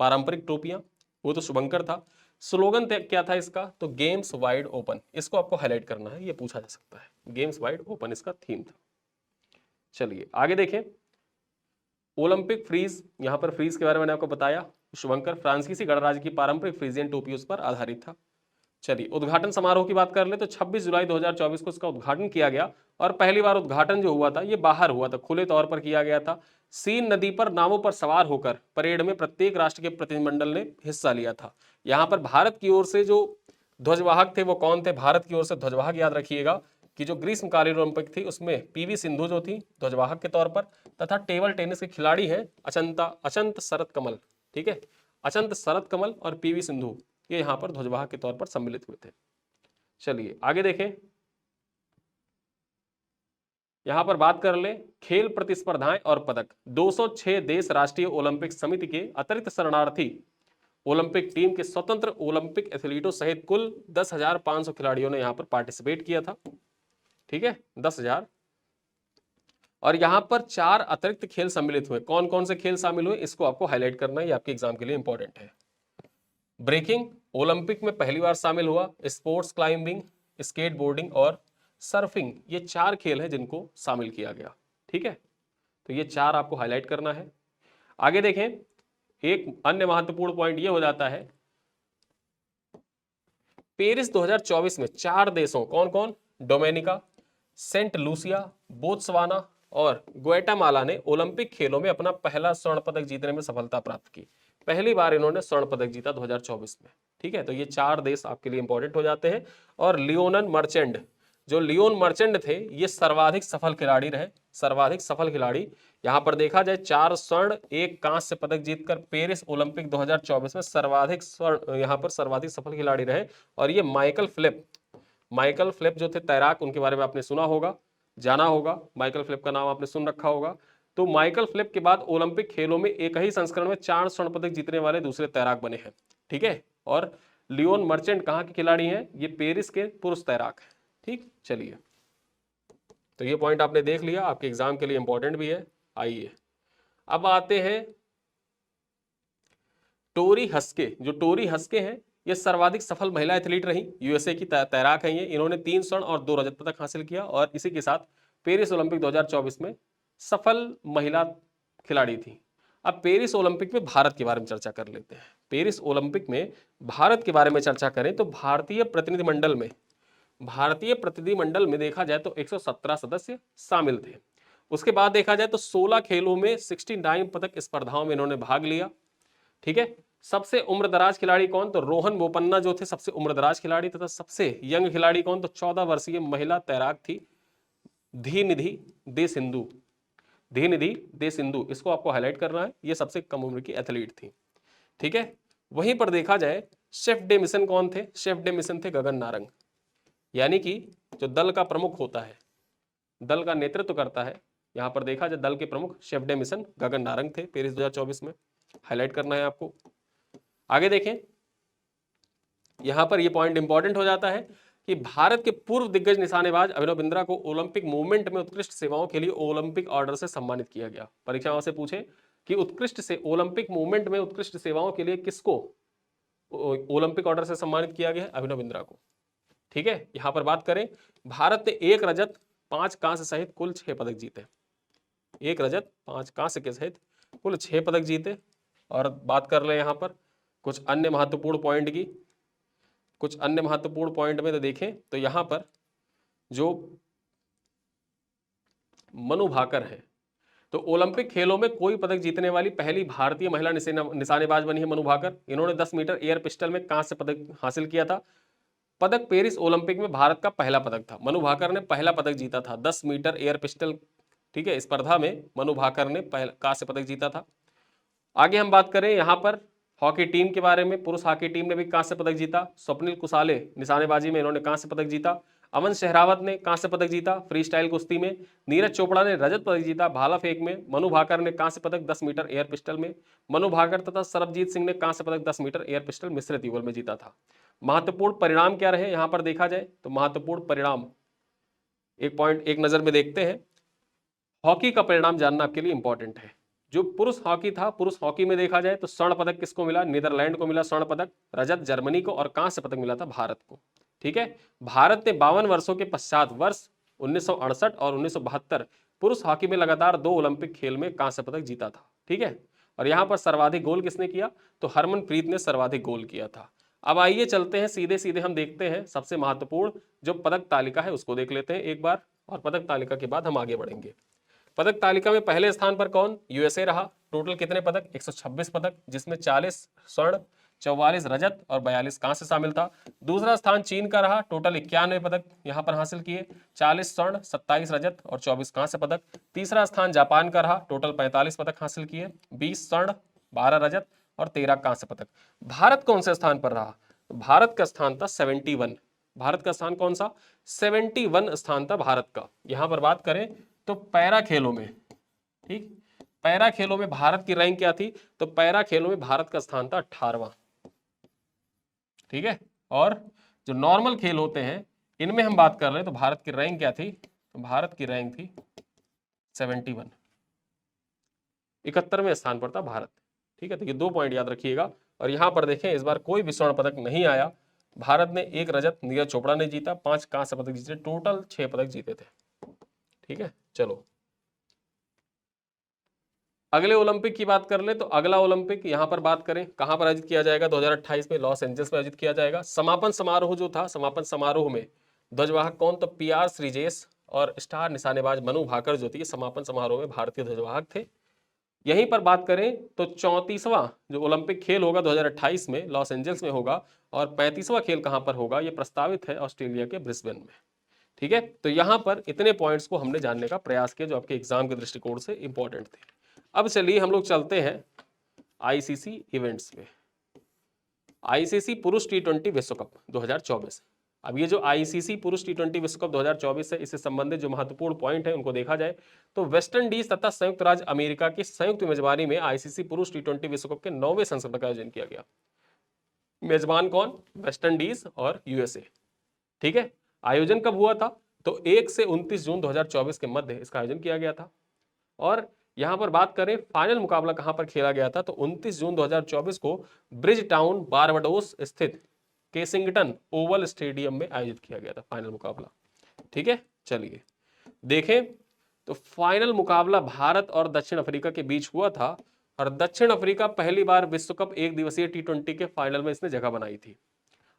पारंपरिक टोपियां, वो तो शुभंकर था। स्लोगन क्या था इसका? तो गेम्स वाइड ओपन। इसको आपको हाईलाइट करना है, ये पूछा जा सकता है। गेम्स वाइड ओपन इसका थीम था। चलिए आगे देखें। ओलंपिक फ्रीज, यहां पर फ्रीज के बारे में मैंने आपको बताया, शुभंकर फ्रांसीसी गणराज्य की पारंपरिक फ्रीजियन टोपी उस पर आधारित था। चलिए उद्घाटन समारोह की बात कर ले तो 26 जुलाई 2024 को इसका उद्घाटन किया गया। और पहली बार उद्घाटन जो हुआ था ये बाहर हुआ था, खुले तौर पर किया गया था। सीन नदी पर नावों पर सवार होकर परेड में प्रत्येक राष्ट्र के प्रतिनिधिमंडल ने हिस्सा लिया था। यहाँ पर भारत की ओर से जो ध्वजवाहक थे वो कौन थे? भारत की ओर से ध्वजवाहक याद रखिएगा कि जो ग्रीष्मकालीन ओलंपिक थी उसमें पीवी सिंधु जो थी ध्वजवाहक के तौर पर, तथा टेबल टेनिस के खिलाड़ी हैं अचंत शरत कमल, ठीक है, अचंत शरत कमल और पीवी सिंधु, ये यहां पर ध्वजवाहक के तौर पर सम्मिलित हुए थे। चलिए आगे देखें। यहां पर बात कर ले खेल प्रतिस्पर्धाएं और पदक। 206 देश राष्ट्रीय ओलंपिक समिति के अतिरिक्त शरणार्थी ओलंपिक टीम के स्वतंत्र ओलंपिक एथलीटों सहित कुल 10,500 खिलाड़ियों ने यहां पर पार्टिसिपेट किया था, ठीक है, 10,000। और यहां पर 4 अतिरिक्त खेल सम्मिलित हुए। कौन कौन से खेल शामिल हुए इसको आपको हाईलाइट करना है, ये आपके एग्जाम के लिए इंपॉर्टेंट है। ब्रेकिंग ओलंपिक में पहली बार शामिल हुआ। स्पोर्ट्स क्लाइंबिंग, स्केट बोर्डिंग और सर्फिंग, ये 4 खेल हैं जिनको शामिल किया गया, ठीक है। तो ये 4 आपको हाईलाइट करना है। आगे देखें, एक अन्य महत्वपूर्ण पॉइंट ये हो जाता है, पेरिस 2024 में 4 देशों, कौन कौन? डोमिनिका, सेंट लूसिया, बोत्सवाना और ग्वाटेमाला ने ओलंपिक खेलों में अपना पहला स्वर्ण पदक जीतने में सफलता प्राप्त की। पहली बार इन्होंने स्वर्ण पदक जीता 2024 में, ठीक है। तो ये 4 देश आपके लिए इंपॉर्टेंट हो जाते हैं। और लियोनन मर्चेंट, जो लियोन मर्चेंट थे ये सर्वाधिक सफल खिलाड़ी रहे, सर्वाधिक सफल खिलाड़ी। यहां पर देखा जाए 4 स्वर्ण 1 कांस्य पदक जीतकर पेरिस ओलंपिक 2024 में सर्वाधिक स्वर्ण, यहां पर सर्वाधिक सफल खिलाड़ी रहे। और ये माइकल फ्लिप जो थे तैराक, उनके बारे में आपने सुना होगा, जाना होगा, माइकल फ्लिप का नाम आपने सुन रखा होगा। तो माइकल फ्लिप के बाद ओलंपिक खेलों में एक ही संस्करण में 4 स्वर्ण पदक जीतने वाले दूसरे तैराक बने हैं, ठीक है। और लियोन मर्चेंट कहाँ के खिलाड़ी हैं? ये पेरिस के पुरुष तैराक हैं, ठीक। चलिए तो ये पॉइंट आपने देख लिया, आपके एग्जाम के लिए इंपॉर्टेंट भी है। आइए अब आते हैं टोरी हस्के। जो टोरी हस्के हैं ये सर्वाधिक सफल महिला एथलीट रही, यूएसए की तैराक हैं ये। इन्होंने 3 स्वर्ण और 2 रजत पदक हासिल किया और इसी के साथ पेरिस ओलंपिक 2024 में सफल महिला खिलाड़ी थी। अब पेरिस ओलंपिक में भारत के बारे में चर्चा कर लेते हैं। पेरिस ओलंपिक में भारत के बारे में चर्चा करें तो भारतीय प्रतिनिधिमंडल में देखा जाए तो 117 सदस्य शामिल थे। उसके बाद देखा जाए तो 16 खेलों में 69 पदक स्पर्धाओं में इन्होंने भाग लिया, ठीक है। सबसे उम्रदराज खिलाड़ी कौन? तो रोहन बोपन्ना जो थे सबसे उम्रदराज खिलाड़ी, तथा सबसे यंग खिलाड़ी कौन? तो 14 वर्षीय महिला तैराक थी धीनिधि दे सिंधु। इसको आपको हाईलाइट करना है, ये सबसे कम उम्र की एथलीट थी, ठीक है। वहीं पर देखा जाए शेफ डे मिशन कौन थे? शेफ डे मिशन थे गगन नारंग, यानी कि जो दल का प्रमुख होता है, दल का नेतृत्व करता है, यहां पर देखा जाए दल के प्रमुख chef day mission Gagan Narang थे पेरिस 2024 में, हाईलाइट करना है आपको। आगे देखें, यहां पर यह पॉइंट इंपॉर्टेंट हो जाता है कि भारत के पूर्व दिग्गज निशानेबाज अभिनव बिंद्रा को ओलंपिक मूवमेंट में उत्कृष्ट सेवाओं के लिए ओलंपिक ऑर्डर से सम्मानित किया गया। परीक्षाओं से पूछे कि ओलंपिक मूवमेंट में उत्कृष्ट सेवाओं के लिए किसको ओलंपिक ऑर्डर से सम्मानित किया गया है? अभिनव बिंद्रा को, ठीक है। यहां पर बात करें, भारत ने 1 रजत 5 कांस्य सहित कुल 6 पदक जीते। 1 रजत 5 कांस्य के सहित कुल 6 पदक जीते। और बात कर ले यहां पर कुछ अन्य महत्वपूर्ण पॉइंट में तो देखें तो यहां पर जो मनु भाकर है, तो ओलंपिक खेलों में कोई पदक जीतने वाली पहली भारतीय महिला निशानेबाज बनी है मनु भाकर। इन्होंने 10 मीटर एयर पिस्टल में कांस्य पदक हासिल किया था। पदक पेरिस ओलंपिक में भारत का पहला पदक था। मनु भाकर ने पहला पदक जीता था 10 मीटर एयर पिस्टल, ठीक है, स्पर्धा में मनु भाकर ने कांस्य पदक जीता था। आगे हम बात करें यहां पर हॉकी टीम के बारे में, पुरुष हॉकी टीम ने भी कांस्य पदक जीता। स्वप्निल कुसाले निशानेबाजी में इन्होंने कांस्य पदक जीता। अमन शहरावत ने कांस्य पदक जीता फ्री स्टाइल कुश्ती में। नीरज चोपड़ा ने रजत पदक जीता भाला फेंक में। मनु भाकर ने कांस्य पदक 10 मीटर एयर पिस्टल में। मनु भाकर तथा सरबजीत सिंह ने कांस्य पदक 10 मीटर एयर पिस्टल मिश्रित युगल में जीता था। महत्वपूर्ण परिणाम क्या रहे यहां पर देखा जाए तो महत्वपूर्ण परिणाम एक नजर में देखते हैं। हॉकी का परिणाम जानना आपके लिए इंपॉर्टेंट है। जो पुरुष हॉकी था, पुरुष हॉकी में देखा जाए तो स्वर्ण पदक किसको मिला? नीदरलैंड को मिला स्वर्ण पदक। रजत जर्मनी को और कांस्य पदक मिला था भारत को। ठीक है, भारत ने 52 वर्षों के पश्चात वर्ष 1968 और 1972 पुरुष हॉकी में लगातार 2 ओलंपिक खेल में कांस्य पदक जीता था। ठीक है, और यहां पर सर्वाधिक गोल किसने किया? तो हरमनप्रीत ने सर्वाधिक गोल किया था। अब आइए चलते हैं सीधे सीधे हम देखते हैं सबसे महत्वपूर्ण जो पदक तालिका है उसको देख लेते हैं एक बार, और पदक तालिका के बाद हम आगे बढ़ेंगे। पदक तालिका में पहले स्थान पर कौन? यूएसए रहा। टोटल कितने पदक? 126 पदक, जिसमें 40 स्वर्ण, 44 रजत और 42 कांस्य शामिल था। दूसरा स्थान चीन का रहा। टोटल 91 पदक यहां पर हासिल किए, 40 स्वर्ण, 27 रजत और 24 कांस्य पदक। तीसरा स्थान जापान का रहा। टोटल 45 पदक हासिल किए, 20 स्वर्ण, 12 रजत और 13 कांस्य पदक। भारत कौन से स्थान पर रहा? भारत का स्थान था 71। भारत का स्थान कौन सा? 71 स्थान था भारत का। यहां पर बात करें तो पैरा खेलों में, ठीक, पैरा खेलों में भारत की रैंक क्या थी? तो पैरा खेलों में भारत का स्थान था 18वां। ठीक है, और जो नॉर्मल खेल होते हैं इनमें हम बात कर रहे हैं तो भारत की रैंक क्या थी? तो भारत की रैंक थी 71, 71वें स्थान पर था भारत। ठीक है, तो ये 2 पॉइंट याद रखिएगा। और यहां पर देखें इस बार कोई भी स्वर्ण पदक नहीं आया। भारत ने 1 रजत नीरज चोपड़ा ने जीता, 5 कांस्य पदक जीते, टोटल 6 पदक जीते थे। ठीक है, चलो अगले ओलंपिक की बात कर ले तो अगला ओलंपिक यहां पर बात करें कहां पर आयोजित किया जाएगा? 2028 में लॉस एंजल्स में आयोजित किया जाएगा। समापन समारोह जो था, समापन समारोह में ध्वजवाहक कौन? तो पीआर श्रीजेश और स्टार निशानेबाज मनु भाकर जो थी समापन समारोह में भारतीय ध्वजवाहक थे। यहीं पर बात करें तो 34वां जो ओलंपिक खेल होगा 2028 में लॉस एंजल्स में होगा, और 35वां खेल कहां पर होगा? ये प्रस्तावित है ऑस्ट्रेलिया के ब्रिस्बेन में। ठीक है, तो यहां पर इतने पॉइंट्स को हमने जानने का प्रयास किया जो आपके एग्जाम के दृष्टिकोण से इंपॉर्टेंट थे। अब चलिए हम लोग चलते हैं आईसीसी इवेंट्स में। आईसीसी पुरुष टी20 विश्व कप 2024। अब ये जो आईसीसी पुरुष टी20 विश्व कप 2024 है, इससे संबंधित जो महत्वपूर्ण पॉइंट है उनको देखा जाए तो वेस्ट इंडीज तथा संयुक्त राज्य अमेरिका की संयुक्त मेजबानी में आईसीसी पुरुष टी20 विश्व कप के 9वें संस्करण का आयोजन किया गया। मेजबान कौन? वेस्ट इंडीज और यूएसए। ठीक है, आयोजन कब हुआ था? तो 1 से 29 जून 2024 के मध्य इसका आयोजन किया गया था। और यहां पर बात करें फाइनल मुकाबला कहां पर खेला गया था? तो 29 जून 2024 को ब्रिज टाउन बारबाडोस स्थित केसिंगटन ओवल स्टेडियम में आयोजित किया गया था फाइनल मुकाबला। ठीक है, चलिए देखें तो फाइनल मुकाबला भारत और दक्षिण अफ्रीका के बीच हुआ था, और दक्षिण अफ्रीका पहली बार विश्व कप एक दिवसीय टी20 के फाइनल में इसने जगह बनाई थी।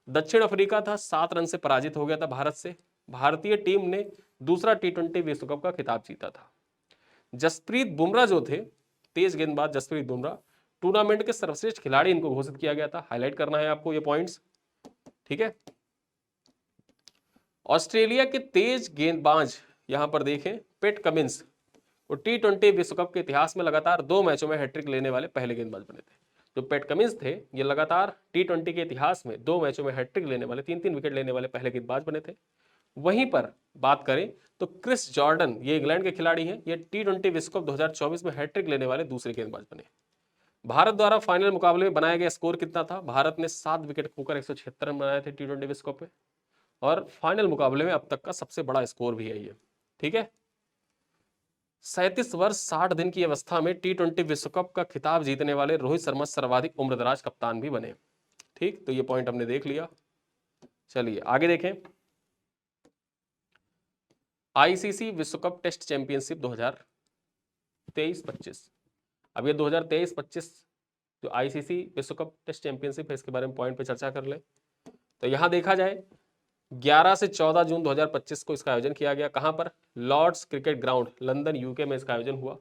दक्षिण अफ्रीका था 7 रन से पराजित हो गया था भारत से। भारतीय टीम ने दूसरा टी20 विश्व कप का खिताब जीता था। जसप्रीत बुमराह जो थे, तेज गेंदबाज जसप्रीत बुमराह, टूर्नामेंट के सर्वश्रेष्ठ खिलाड़ी इनको घोषित किया गया था। हाईलाइट करना है आपको ये पॉइंट्स। ठीक है, ऑस्ट्रेलिया के तेज गेंदबाज यहां पर देखें पेट कमिंस, वो टी20 विश्व कप के इतिहास में लगातार 2 मैचों में हैट्रिक लेने वाले पहले गेंदबाज बने थे। जो पेट कमिंस थे ये लगातार टी20 के इतिहास में 2 मैचों में हैट्रिक लेने वाले, 3-3 विकेट लेने वाले पहले गेंदबाज बने थे। वहीं पर बात करें तो क्रिस जॉर्डन, ये इंग्लैंड के खिलाड़ी हैं, ये टी20 विश्व कप 2024 में हैट्रिक लेने वाले दूसरे गेंदबाज बने। भारत द्वारा फाइनल मुकाबले में बनाया गया स्कोर कितना था? भारत ने 7 विकेट खोकर 176 रन बनाए थे टी20 विश्व कप में, और फाइनल मुकाबले में अब तक का सबसे बड़ा स्कोर भी है ये। ठीक है, 37 वर्ष 60 दिन की अवस्था में टी20 विश्व कप का खिताब जीतने वाले रोहित शर्मा सर्वाधिक उम्रदराज कप्तान भी बने। ठीक, तो ये पॉइंट हमने देख लिया। चलिए आगे देखें, आईसीसी विश्व कप टेस्ट चैंपियनशिप 2023-25। अब ये 2023-25 जो आईसीसी विश्व कप टेस्ट चैंपियनशिप है इसके बारे में पॉइंट पे चर्चा कर ले तो यहां देखा जाए 11 से 14 जून 2025 को इसका आयोजन किया गया। कहां पर? Lord's cricket ground London UK में इसका आयोजन हुआ।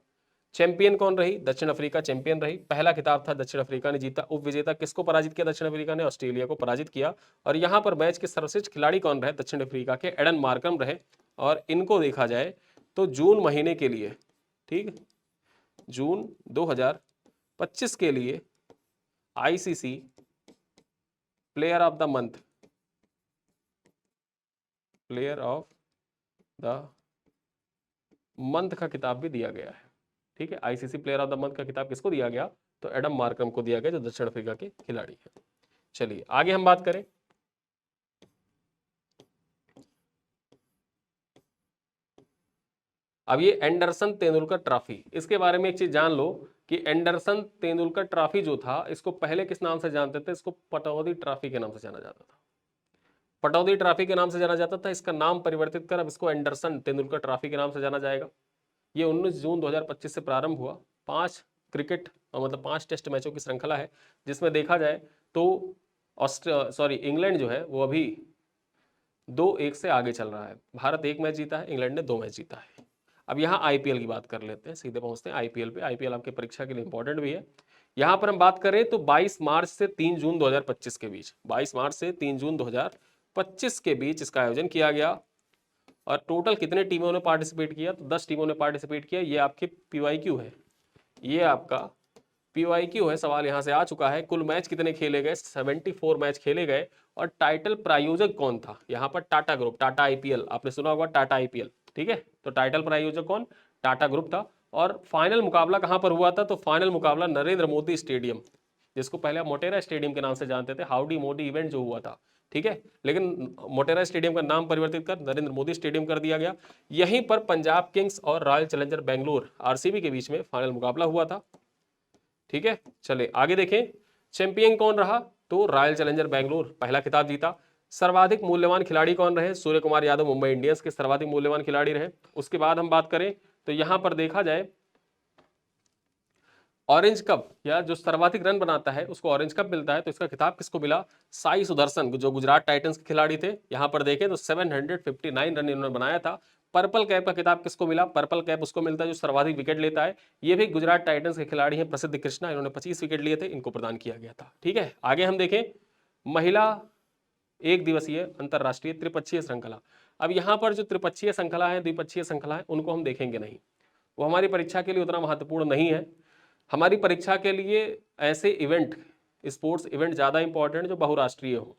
चैंपियन कौन रही? दक्षिण अफ्रीका चैंपियन रही। पहला खिताब था दक्षिण अफ्रीका ने जीता। उपविजेता किसको पराजित किया? दक्षिण अफ्रीका ने ऑस्ट्रेलिया को पराजित किया। और यहां पर मैच के सर्वश्रेष्ठ खिलाड़ी कौन रहे? दक्षिण अफ्रीका के एडन मार्करम रहे। और इनको देखा जाए तो जून महीने के लिए, ठीक, जून 2025 के लिए ICC player of the month, player of the month का किताब भी दिया गया है। ठीक है, ICC player of the month का किताब किसको दिया गया? तो एडम मार्करम को दिया गया, जो दक्षिण अफ्रीका के खिलाड़ी हैं। चलिए आगे हम बात करें। अब ये एंडरसन तेंदुलकर ट्रॉफी, इसके बारे में एक चीज जान लो कि एंडरसन तेंदुलकर ट्रॉफी जो था, इसको पहले किस नाम से जानते थे? इसको पटौदी ट्रॉफी के नाम से जाना जाता था। पटौदी ट्रॉफी के नाम से जाना जाता था। इसका नाम परिवर्तित कर अब इसको एंडरसन तेंदुलकर ट्रॉफी के नाम से जाना जाएगा। ये 19 जून 2025 से प्रारंभ हुआ। 5 क्रिकेट मतलब 5 टेस्ट मैचों की श्रृंखला है, जिसमें देखा जाए तो इंग्लैंड जो है वो अभी 2-1 से आगे चल रहा है। भारत 1 मैच जीता है, इंग्लैंड ने 2 मैच जीता है। अब यहाँ आईपीएल की बात कर लेते हैं, सीधे पहुंचते हैं आईपीएल पे। आईपीएल आपके परीक्षा के लिए इंपॉर्टेंट भी है। यहाँ पर हम बात करें तो 22 मार्च से 3 जून 2025 के बीच, 22 मार्च से 3 जून 2025 के बीच इसका आयोजन किया गया। और टोटल कितने टीमों ने पार्टिसिपेट किया? तो 10 टीमों ने पार्टिसिपेट किया। ये आपके PYQ है, ये आपका PYQ है। सवाल यहाँ से आ चुका है। कुल मैच कितने खेले गए? 74 मैच खेले गए। और टाइटल प्रायोजक कौन था? यहाँ पर टाटा ग्रुप, टाटा आईपीएल, आपने सुना होगा टाटा आईपीएल। ठीक है, तो टाइटल प्रायोजक कौन? टाटा ग्रुप था। और फाइनल मुकाबला कहाँ पर हुआ था? तो फाइनल मुकाबला नरेंद्र मोदी स्टेडियम, जिसको पहले आप मोटेरा स्टेडियम के नाम से जानते थे, हाउडी मोदी इवेंट जो हुआ था। ठीक है, लेकिन मोटेरा स्टेडियम का नाम परिवर्तित कर नरेंद्र मोदी स्टेडियम कर दिया गया। यहीं पर पंजाब किंग्स और रॉयल चैलेंजर बेंगलोर RCB के बीच में फाइनल मुकाबला हुआ था। ठीक है, चले आगे देखें। चैंपियन कौन रहा? तो रॉयल चैलेंजर बेंगलोर पहला खिताब जीता। सर्वाधिक मूल्यवान खिलाड़ी कौन रहे? सूर्य कुमार यादव मुंबई इंडियंस के सर्वाधिक मूल्यवान खिलाड़ी रहे। उसके बाद हम बात करें तो यहां पर देखा जाए ऑरेंज कप, या जो सर्वाधिक रन बनाता है उसको ऑरेंज कप मिलता है। तो इसका खिताब किसको मिला? साई सुदर्शन, जो गुजरात टाइटंस के खिलाड़ी थे। यहां पर देखें तो 759 रन इन्होंने बनाया था। पर्पल कैप का खिताब किसको मिला? पर्पल कैप उसको मिलता है जो सर्वाधिक विकेट लेता है। ये भी गुजरात टाइटंस के खिलाड़ी हैं, प्रसिद्ध कृष्णा, इन्होंने 25 विकेट लिए थे, इनको प्रदान किया गया था। ठीक है, आगे हम देखें महिला 1 दिवसीय अंतरराष्ट्रीय त्रिपक्षीय श्रृंखला। अब यहाँ पर जो त्रिपक्षीय श्रृंखला है, द्विपक्षीय श्रृंखला है, उनको हम देखेंगे नहीं, वो हमारी परीक्षा के लिए उतना महत्वपूर्ण नहीं है। हमारी परीक्षा के लिए ऐसे इवेंट, स्पोर्ट्स इवेंट ज़्यादा इंपॉर्टेंट जो बहुराष्ट्रीय हो।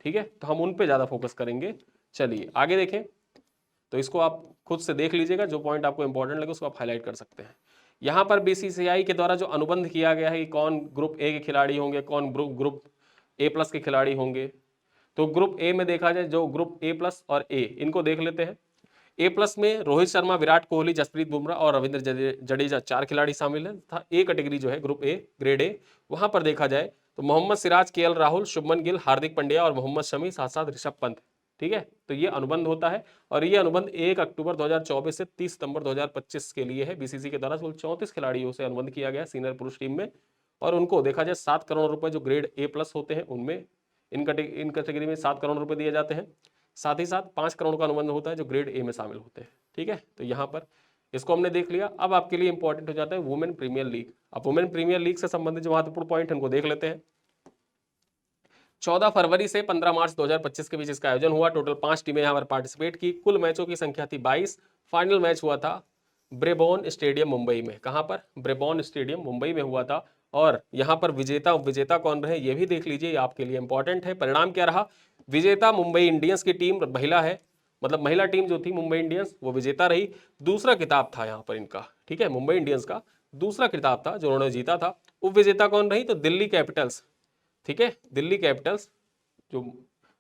ठीक है, तो हम उन पे ज़्यादा फोकस करेंगे। चलिए आगे देखें, तो इसको आप खुद से देख लीजिएगा, जो पॉइंट आपको इंपॉर्टेंट लगे उसको आप हाईलाइट कर सकते हैं। यहाँ पर BCCI के द्वारा जो अनुबंध किया गया है कि कौन ग्रुप A के खिलाड़ी होंगे, कौन ग्रुप A+ के खिलाड़ी होंगे। तो ग्रुप A में देखा जाए, जो ग्रुप A+ और A, इनको देख लेते हैं। A+ में रोहित शर्मा, विराट कोहली, जसप्रीत बुमराह और रविंद्र जडेजा 4 खिलाड़ी शामिल हैं तथा A कैटेगरी जो है ग्रुप A, ग्रेड A, वहां पर देखा जाए तो मोहम्मद सिराज, KL राहुल, शुभमन गिल, हार्दिक पांड्या और मोहम्मद शमी, साथ साथ ऋषभ पंत। ठीक है, तो ये अनुबंध होता है और ये अनुबंध 1 अक्टूबर 2024 से 30 सितंबर 2025 के लिए है। BCCI के द्वारा कुल 34 खिलाड़ियों से अनुबंध किया गया सीनियर पुरुष टीम में। और उनको देखा जाए 7 करोड़ रुपए जो ग्रेड A+ होते हैं उनमें, इन कैटेगरी में 7 करोड़ रुपए दिए जाते हैं। साथ ही साथ 5 करोड़ का अनुबंध होता है जो ग्रेड A में शामिल होते हैं। ठीक है, तो यहाँ पर इसको हमने देख लिया। अब आपके लिए इंपॉर्टेंट हो जाता है वुमेन प्रीमियर लीग। अब वुमेन प्रीमियर लीग से संबंधित जो महत्वपूर्ण पॉइंट है उनको देख लेते हैं। 14 फरवरी से 15 मार्च 2025 के बीच इसका आयोजन हुआ। टोटल 5 टीमें यहाँ पर पार्टिसिपेट की। कुल मैचों की संख्या थी 22। फाइनल मैच हुआ था ब्रेबॉर्न स्टेडियम मुंबई में। कहाँ पर? ब्रेबॉर्न स्टेडियम मुंबई में हुआ था। और यहाँ पर विजेता कौन रहे ये भी देख लीजिए, आपके लिए इंपॉर्टेंट है। परिणाम क्या रहा? विजेता मुंबई इंडियंस की टीम महिला है, मतलब महिला टीम जो थी मुंबई इंडियंस, वो विजेता रही। दूसरा खिताब था यहाँ पर इनका, ठीक है, मुंबई इंडियंस का दूसरा खिताब था जो उन्होंने जीता था। उप विजेता कौन रही? तो दिल्ली कैपिटल्स। ठीक है, दिल्ली कैपिटल्स जो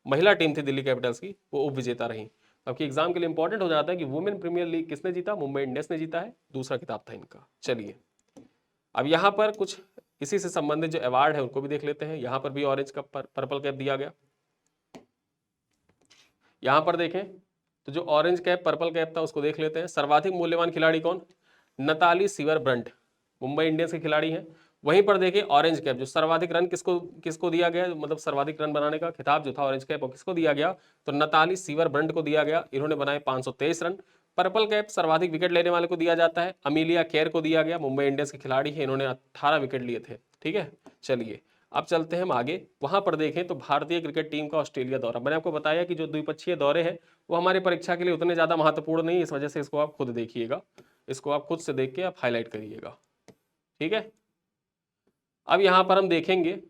महिला टीम थी दिल्ली कैपिटल्स की, वो उप विजेता रही। आपके एग्जाम के लिए इंपॉर्टेंट हो जाता है कि वुमेन प्रीमियर लीग किसने जीता? मुंबई इंडियंस ने जीता है, दूसरा खिताब था इनका। चलिए अब यहाँ पर कुछ इसी से संबंधित जो अवार्ड है उनको भी देख लेते हैं। यहाँ पर भी ऑरेंज कप पर पर्पल कैप दिया गया। यहाँ पर देखें तो जो ऑरेंज कैप पर्पल कैप था उसको देख लेते हैं। सर्वाधिक मूल्यवान खिलाड़ी कौन? नताली सीवरब्रंट, मुंबई इंडियंस के खिलाड़ी हैं। वहीं पर देखिए ऑरेंज कैप, जो सर्वाधिक रन किसको दिया गया, मतलब सर्वाधिक रन बनाने का खिताब जो था ऑरेंज कैप, किसको दिया गया? तो नताली सीवरब्रंट को दिया गया। इन्होंने बनाए 523 रन। पर्पल कैप सर्वाधिक विकेट लेने वाले को दिया जाता है, अमीलिया केर को दिया गया, मुंबई इंडियंस के खिलाड़ी है, इन्होंने 18 विकेट लिए थे। ठीक है, चलिए अब चलते हैं हम आगे। वहां पर देखें तो भारतीय क्रिकेट टीम का ऑस्ट्रेलिया दौरा। मैंने आपको बताया कि जो द्विपक्षीय दौरे हैं वो हमारे परीक्षा के लिए उतने ज्यादा महत्वपूर्ण नहीं, इस वजह से इसको आप खुद देखिएगा, इसको आप खुद से देख के आप हाईलाइट करिएगा। ठीक है, अब यहां पर हम देखेंगे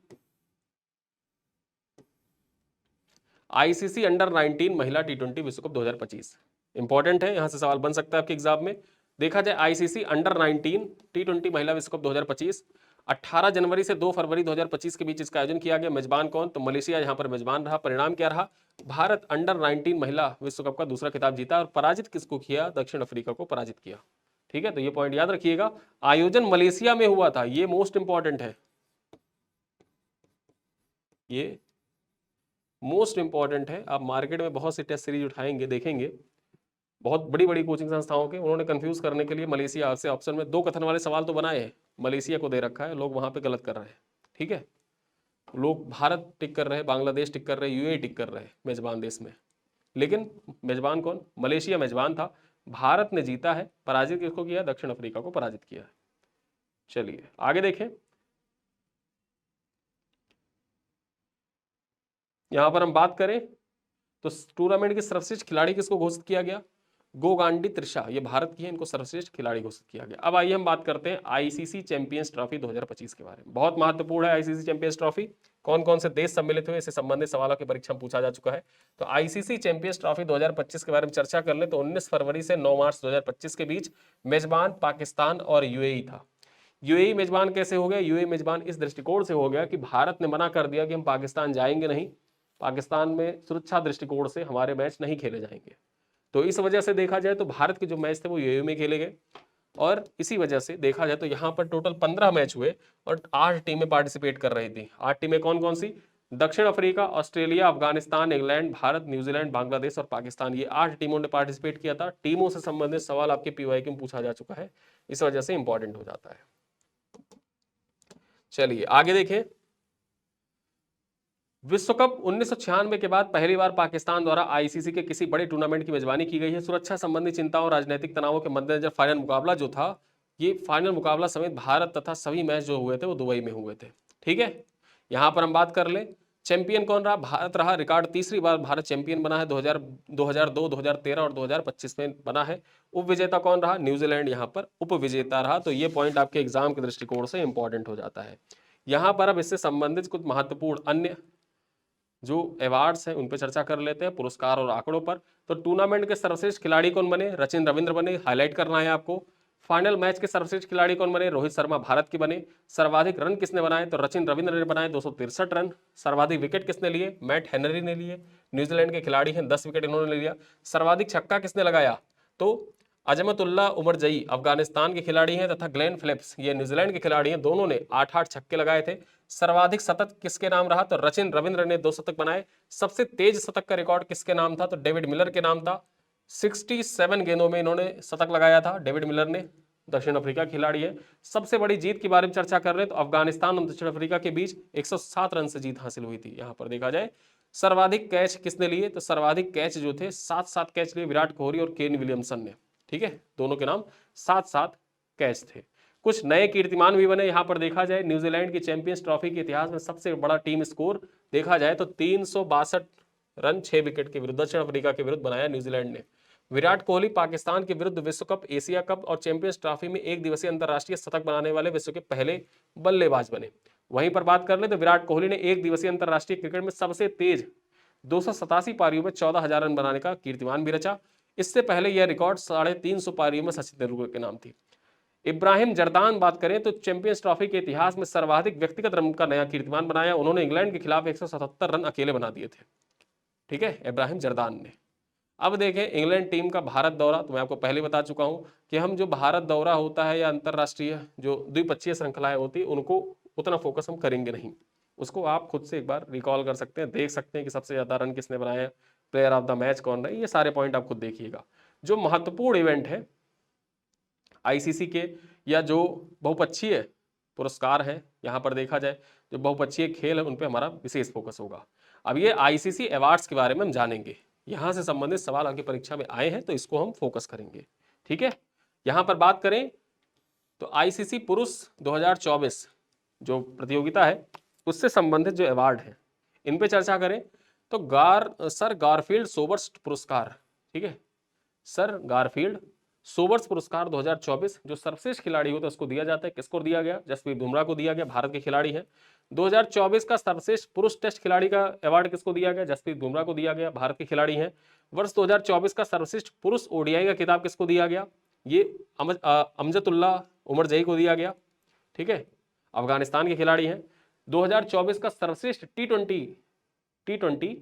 आईसीसी अंडर 19 महिला टी20 विश्व कप 2025 इंपॉर्टेंट है, यहां से सवाल बन सकता है आपके एग्जाम में। देखा जाए आईसीसी अंडर 19 टी20 महिला विश्व कप 2025 18 जनवरी से 2 फरवरी 2025 के बीच इसका आयोजन किया गया। मेजबान कौन? तो मलेशिया यहां पर मेजबान रहा। परिणाम क्या रहा? भारत अंडर 19 महिला विश्व कप का दूसरा खिताब जीता और पराजित किसको किया? दक्षिण अफ्रीका को पराजित किया। ठीक है, तो ये पॉइंट याद रखिएगा। आयोजन मलेशिया में हुआ था, ये मोस्ट इंपॉर्टेंट है, ये मोस्ट इंपॉर्टेंट है। आप मार्केट में बहुत से टेस्ट सीरीज उठाएंगे, देखेंगे बहुत बड़ी बड़ी कोचिंग संस्थाओं के, उन्होंने कंफ्यूज करने के लिए मलेशिया से ऑप्शन में 2 कथन वाले सवाल तो बनाए हैं, मलेशिया को दे रखा है, लोग वहां पे गलत कर रहे हैं। ठीक है, लोग भारत टिक कर रहे हैं, बांग्लादेश टिक कर रहे हैं, यूएई टिक कर रहे हैं मेजबान देश में, लेकिन मेजबान कौन? मलेशिया मेजबान था। भारत ने जीता है, पराजित किसको किया? दक्षिण अफ्रीका को पराजित किया है। चलिए आगे देखें, यहां पर हम बात करें तो टूर्नामेंट की सर्वश्रेष्ठ खिलाड़ी किसको घोषित किया गया? गोगांडी त्रिशा, ये भारत की है, इनको सर्वश्रेष्ठ खिलाड़ी घोषित किया गया। अब आइए हम बात करते हैं आईसीसी चैंपियंस ट्रॉफी 2025 के बारे में। बहुत महत्वपूर्ण है आईसीसी चैंपियंस ट्रॉफी। कौन कौन से देश सम्मिलित हुए, इससे संबंधित सवालों की परीक्षा में पूछा जा चुका है। तो आईसीसी चैंपियंस ट्रॉफी 2025 के बारे में चर्चा कर ले तो 19 फरवरी से 9 मार्च 2025 के बीच मेजबान पाकिस्तान और यूएई था। यूएई मेजबान कैसे हो गया? यूएई मेजबान इस दृष्टिकोण से हो गया कि भारत ने मना कर दिया कि हम पाकिस्तान जाएंगे नहीं, पाकिस्तान में सुरक्षा दृष्टिकोण से हमारे मैच नहीं खेले जाएंगे। तो इस वजह से देखा जाए तो भारत के जो मैच थे वो यूएई में खेले गए, और इसी वजह से देखा जाए तो यहाँ पर टोटल 15 मैच हुए और 8 टीमें पार्टिसिपेट कर रही थी। 8 टीमें कौन कौन सी? दक्षिण Africa, Australia, Afghanistan, England, Bharat, New Zealand, Bangladesh और पाकिस्तान, ये 8 टीमों ने पार्टिसिपेट किया था। टीमों से संबंधित सवाल आपके पीवाईक्यू में पूछा जा चुका है, इस वजह से इंपॉर्टेंट हो जाता है। चलिए आगे देखें, विश्व कप 1996 के बाद पहली बार पाकिस्तान द्वारा आईसीसी के किसी बड़े टूर्नामेंट की मेजबानी की गई है। सुरक्षा संबंधी चिंताओं और राजनीतिक तनावों के मद्देनजर फाइनल मुकाबला जो था, ये फाइनल मुकाबला समेत भारत तथा सभी मैच जो हुए थे वो दुबई में हुए थे। ठीक है, यहां पर हम बात कर ले, चैंपियन कौन रहा? भारत रहा। रिकॉर्ड तीसरी बार भारत चैंपियन बना है, 2002, 2013 और 2025 में बना है। उप विजेता कौन रहा? न्यूजीलैंड यहाँ पर उप विजेता रहा। तो ये पॉइंट आपके एग्जाम के दृष्टिकोण से इंपॉर्टेंट हो जाता है। यहाँ पर अब इससे संबंधित कुछ महत्वपूर्ण अन्य जो अवार्ड्स हैं उन पर चर्चा कर लेते हैं, पुरस्कार और आंकड़ों पर। तो टूर्नामेंट के सर्वश्रेष्ठ खिलाड़ी कौन बने? रचिन रविंद्र बने, हाईलाइट करना है आपको। फाइनल मैच के सर्वश्रेष्ठ खिलाड़ी कौन बने? रोहित शर्मा भारत के बने। सर्वाधिक रन किसने बनाए? तो रचिन रविंद्र ने बनाए 263 रन। सर्वाधिक विकेट किसने लिए? मैट हेनरी ने लिए, न्यूजीलैंड के खिलाड़ी हैं, 10 विकेट इन्होंने ले लिया। सर्वाधिक छक्का किसने लगाया? तो अजमतुल्ला उमरजई अफगानिस्तान के खिलाड़ी हैं तथा ग्लेन फिलिप्स ये न्यूजीलैंड के खिलाड़ी हैं, दोनों ने 8-8 छक्के लगाए थे। सर्वाधिक शतक किसके नाम रहा? तो रचिन रविंद्र ने 2 शतक बनाए। सबसे तेज शतक का रिकॉर्ड किसके नाम था? तो डेविड मिलर के नाम था। 67 गेंदों में इन्होंने शतक लगाया था डेविड मिलर ने, दक्षिण अफ्रीका खिलाड़ी है। सबसे बड़ी जीत के बारे में चर्चा कर रहे हैं तो अफगानिस्तान और दक्षिण अफ्रीका के बीच 107 रन से जीत हासिल हुई थी। यहां पर देखा जाए सर्वाधिक कैच किसने लिए? तो सर्वाधिक कैच जो थे 7-7 कैच लिए विराट कोहली और केन विलियमसन ने। ठीक है, दोनों के नाम 7-7 कैच थे। कुछ नए कीर्तिमान भी बने। यहां पर देखा जाए न्यूजीलैंड की चैंपियंस ट्रॉफी के इतिहास में सबसे बड़ा टीम स्कोर देखा जाए तो 362 रन 6 विकेट के विरुद्ध दक्षिण अफ्रीका के विरुद्ध बनाया न्यूजीलैंड ने। विराट कोहली पाकिस्तान के विरुद्ध विश्व कप, एशिया कप और चैंपियंस ट्रॉफी में एक दिवसीय अंतरराष्ट्रीय शतक बनाने वाले विश्व के पहले बल्लेबाज बने। वहीं पर बात कर ले तो विराट कोहली ने एक दिवसीय अंतरराष्ट्रीय क्रिकेट में सबसे तेज 287 पारियों में 14,000 रन बनाने का कीर्तिमान भी रचा। इससे पहले यह रिकॉर्ड 350 पारियों में सचिन तेंदुलकर के नाम थी। इब्राहिम जर्दान बात करें तो चैंपियंस ट्रॉफी के इतिहास में सर्वाधिक व्यक्तिगत रन का नया कीर्तिमान बनाया। उन्होंने इंग्लैंड के खिलाफ 177 रन अकेले बना दिए थे। ठीक है, इब्राहिम जर्दान ने। अब देखें इंग्लैंड टीम का भारत दौरा, तो मैं आपको पहले बता चुका हूं कि हम जो भारत दौरा होता है या अंतरराष्ट्रीय जो द्विपक्षीय श्रृंखलाएं होती है उनको उतना फोकस हम करेंगे नहीं। उसको आप खुद से एक बार रिकॉल कर सकते हैं, देख सकते हैं कि सबसे ज्यादा रन किसने बनाए, प्लेयर ऑफ द मैच कौन रहे, ये सारे पॉइंट आप खुद देखिएगा। जो महत्वपूर्ण इवेंट है आईसीसी के या जो बहुपक्षीय पुरस्कार हैं, यहाँ पर देखा जाए जो बहुपक्षीय खेल है उन पर हमारा विशेष फोकस होगा। अब ये आईसीसी अवार्ड्स के बारे में हम जानेंगे, यहाँ से संबंधित सवाल आपकी परीक्षा में आए हैं तो इसको हम फोकस करेंगे। ठीक है, यहाँ पर बात करें तो आईसीसी पुरुष 2024 जो प्रतियोगिता है उससे संबंधित जो अवार्ड है इन पे चर्चा करें तो सर गारफील्ड सोबर्स पुरस्कार। ठीक है, सर गारफील्ड सोबर्स पुरस्कार 2024 जो सर्वश्रेष्ठ खिलाड़ी होता है उसको दिया जाता है, किसको दिया गया? जसप्रीत बुमराह को दिया गया, भारत के खिलाड़ी हैं। 2024 का सर्वश्रेष्ठ पुरुष टेस्ट खिलाड़ी का अवार्ड किसको दिया गया? जसप्रीत बुमराह को दिया गया, भारत के खिलाड़ी हैं। वर्ष 2024 का सर्वश्रेष्ठ पुरुष ओडीआई का खिताब किसको दिया गया? ये अमजदुल्लाह उमर जई को दिया गया, ठीक है, अफगानिस्तान के खिलाड़ी हैं। 2024 का सर्वश्रेष्ठ टी20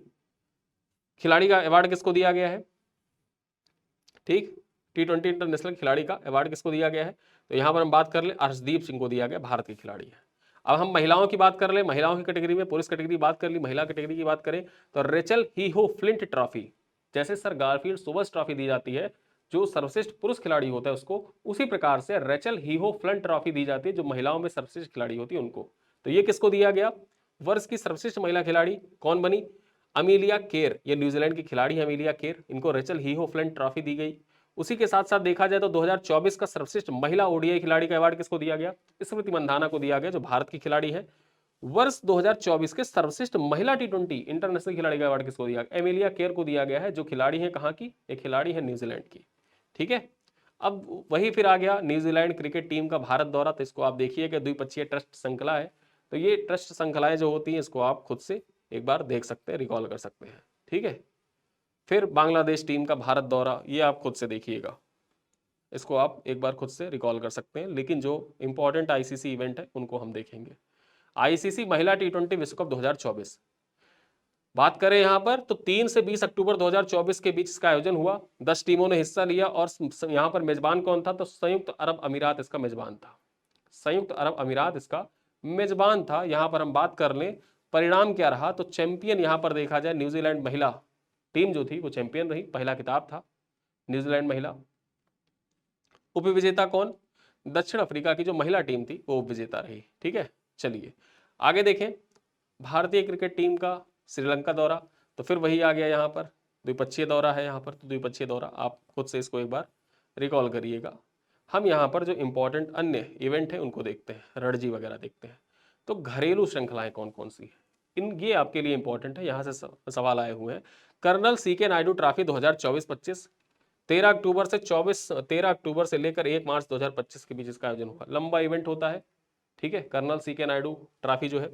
खिलाड़ी का अवार्ड किसको दिया गया है? ठीक, टी20 इंटरनेशनल खिलाड़ी का अवार्ड किसको दिया गया है? तो यहां पर हम बात कर ले, अर्शदीप सिंह को दिया गया, भारत के खिलाड़ी है। अब हम महिलाओं की बात कर ले, महिलाओं की कैटेगरी में, पुरुष कैटेगरी बात कर ली, महिला कैटेगरी की बात करें तो रेचल हीहो फ्लिंट ट्रॉफी, जैसे सर गारफील्ड सोबर्स ट्रॉफी दी जाती है जो सर्वश्रेष्ठ पुरुष खिलाड़ी होता है उसको, उसी प्रकार से रेचल हीहो फ्लिंट ट्रॉफी दी जाती है जो महिलाओं में सर्वश्रेष्ठ खिलाड़ी होती है उनको। तो ये किसको दिया गया? वर्ष की सर्वश्रेष्ठ महिला खिलाड़ी कौन बनी? अमीलिया केर, ये न्यूजीलैंड की खिलाड़ी है अमीलिया केर, इनको रेचल हीहो फ्लिंट ट्रॉफी दी गई। उसी के साथ साथ देखा जाए तो 2024 का सर्वश्रेष्ठ महिला ओडीआई खिलाड़ी का अवार्ड किसको दिया गया? स्मृति मंधाना को दिया गया जो भारत की खिलाड़ी है। वर्ष 2024 के सर्वश्रेष्ठ महिला टी20 इंटरनेशनल खिलाड़ी का अवार्ड किसको दिया गया? एमिलिया केर को दिया गया है जो खिलाड़ी है कहाँ की? एक खिलाड़ी है न्यूजीलैंड की, ठीक है। अब वही फिर आ गया न्यूजीलैंड क्रिकेट टीम का भारत दौरा, तो इसको आप देखिए कि द्विपक्षीय टेस्ट श्रृंखला है, तो ये टेस्ट श्रृंखलाएं जो होती हैं इसको आप खुद से एक बार देख सकते हैं, रिकॉल कर सकते हैं, ठीक है। फिर बांग्लादेश टीम का भारत दौरा, ये आप खुद से देखिएगा, इसको आप एक बार खुद से रिकॉल कर सकते हैं, लेकिन जो इंपॉर्टेंट आईसीसी इवेंट है उनको हम देखेंगे। आईसीसी महिला टी20 विश्व कप 2024 बात करें यहां पर तो 3 से 20 अक्टूबर 2024 के बीच इसका आयोजन हुआ। 10 टीमों ने हिस्सा लिया और यहां पर मेजबान कौन था? तो संयुक्त अरब अमीरात इसका मेजबान था, संयुक्त अरब अमीरात इसका मेजबान था। यहां पर हम बात कर लें परिणाम क्या रहा, तो चैंपियन यहां पर देखा जाए न्यूजीलैंड महिला टीम जो थी वो चैंपियन रही, पहला खिताब था न्यूजीलैंड महिला। उपविजेता कौन? दक्षिण अफ्रीका की जो महिला टीम थी वो उपविजेता रही, ठीक है। चलिए आगे देखें, भारतीय क्रिकेट टीम का श्रीलंका दौरा, तो फिर वही आ गया यहाँ पर, द्विपक्षीय दौरा है यहाँ पर, तो द्विपक्षीय दौरा आप खुद से इसको एक बार रिकॉल करिएगा। हम यहाँ पर जो इंपॉर्टेंट अन्य इवेंट है उनको देखते हैं, रणजी वगैरह देखते हैं। तो घरेलू श्रृंखलाएं कौन कौन सी है, इन ये आपके लिए इंपॉर्टेंट है, यहाँ से सवाल आए हुए हैं। कर्नल सीके नायडू ट्रॉफी 2024-25 13 अक्टूबर से लेकर 1 मार्च 2025 के बीच इसका आयोजन हुआ। लंबा इवेंट होता है, ठीक है। कर्नल सीके नायडू ट्रॉफी जो है,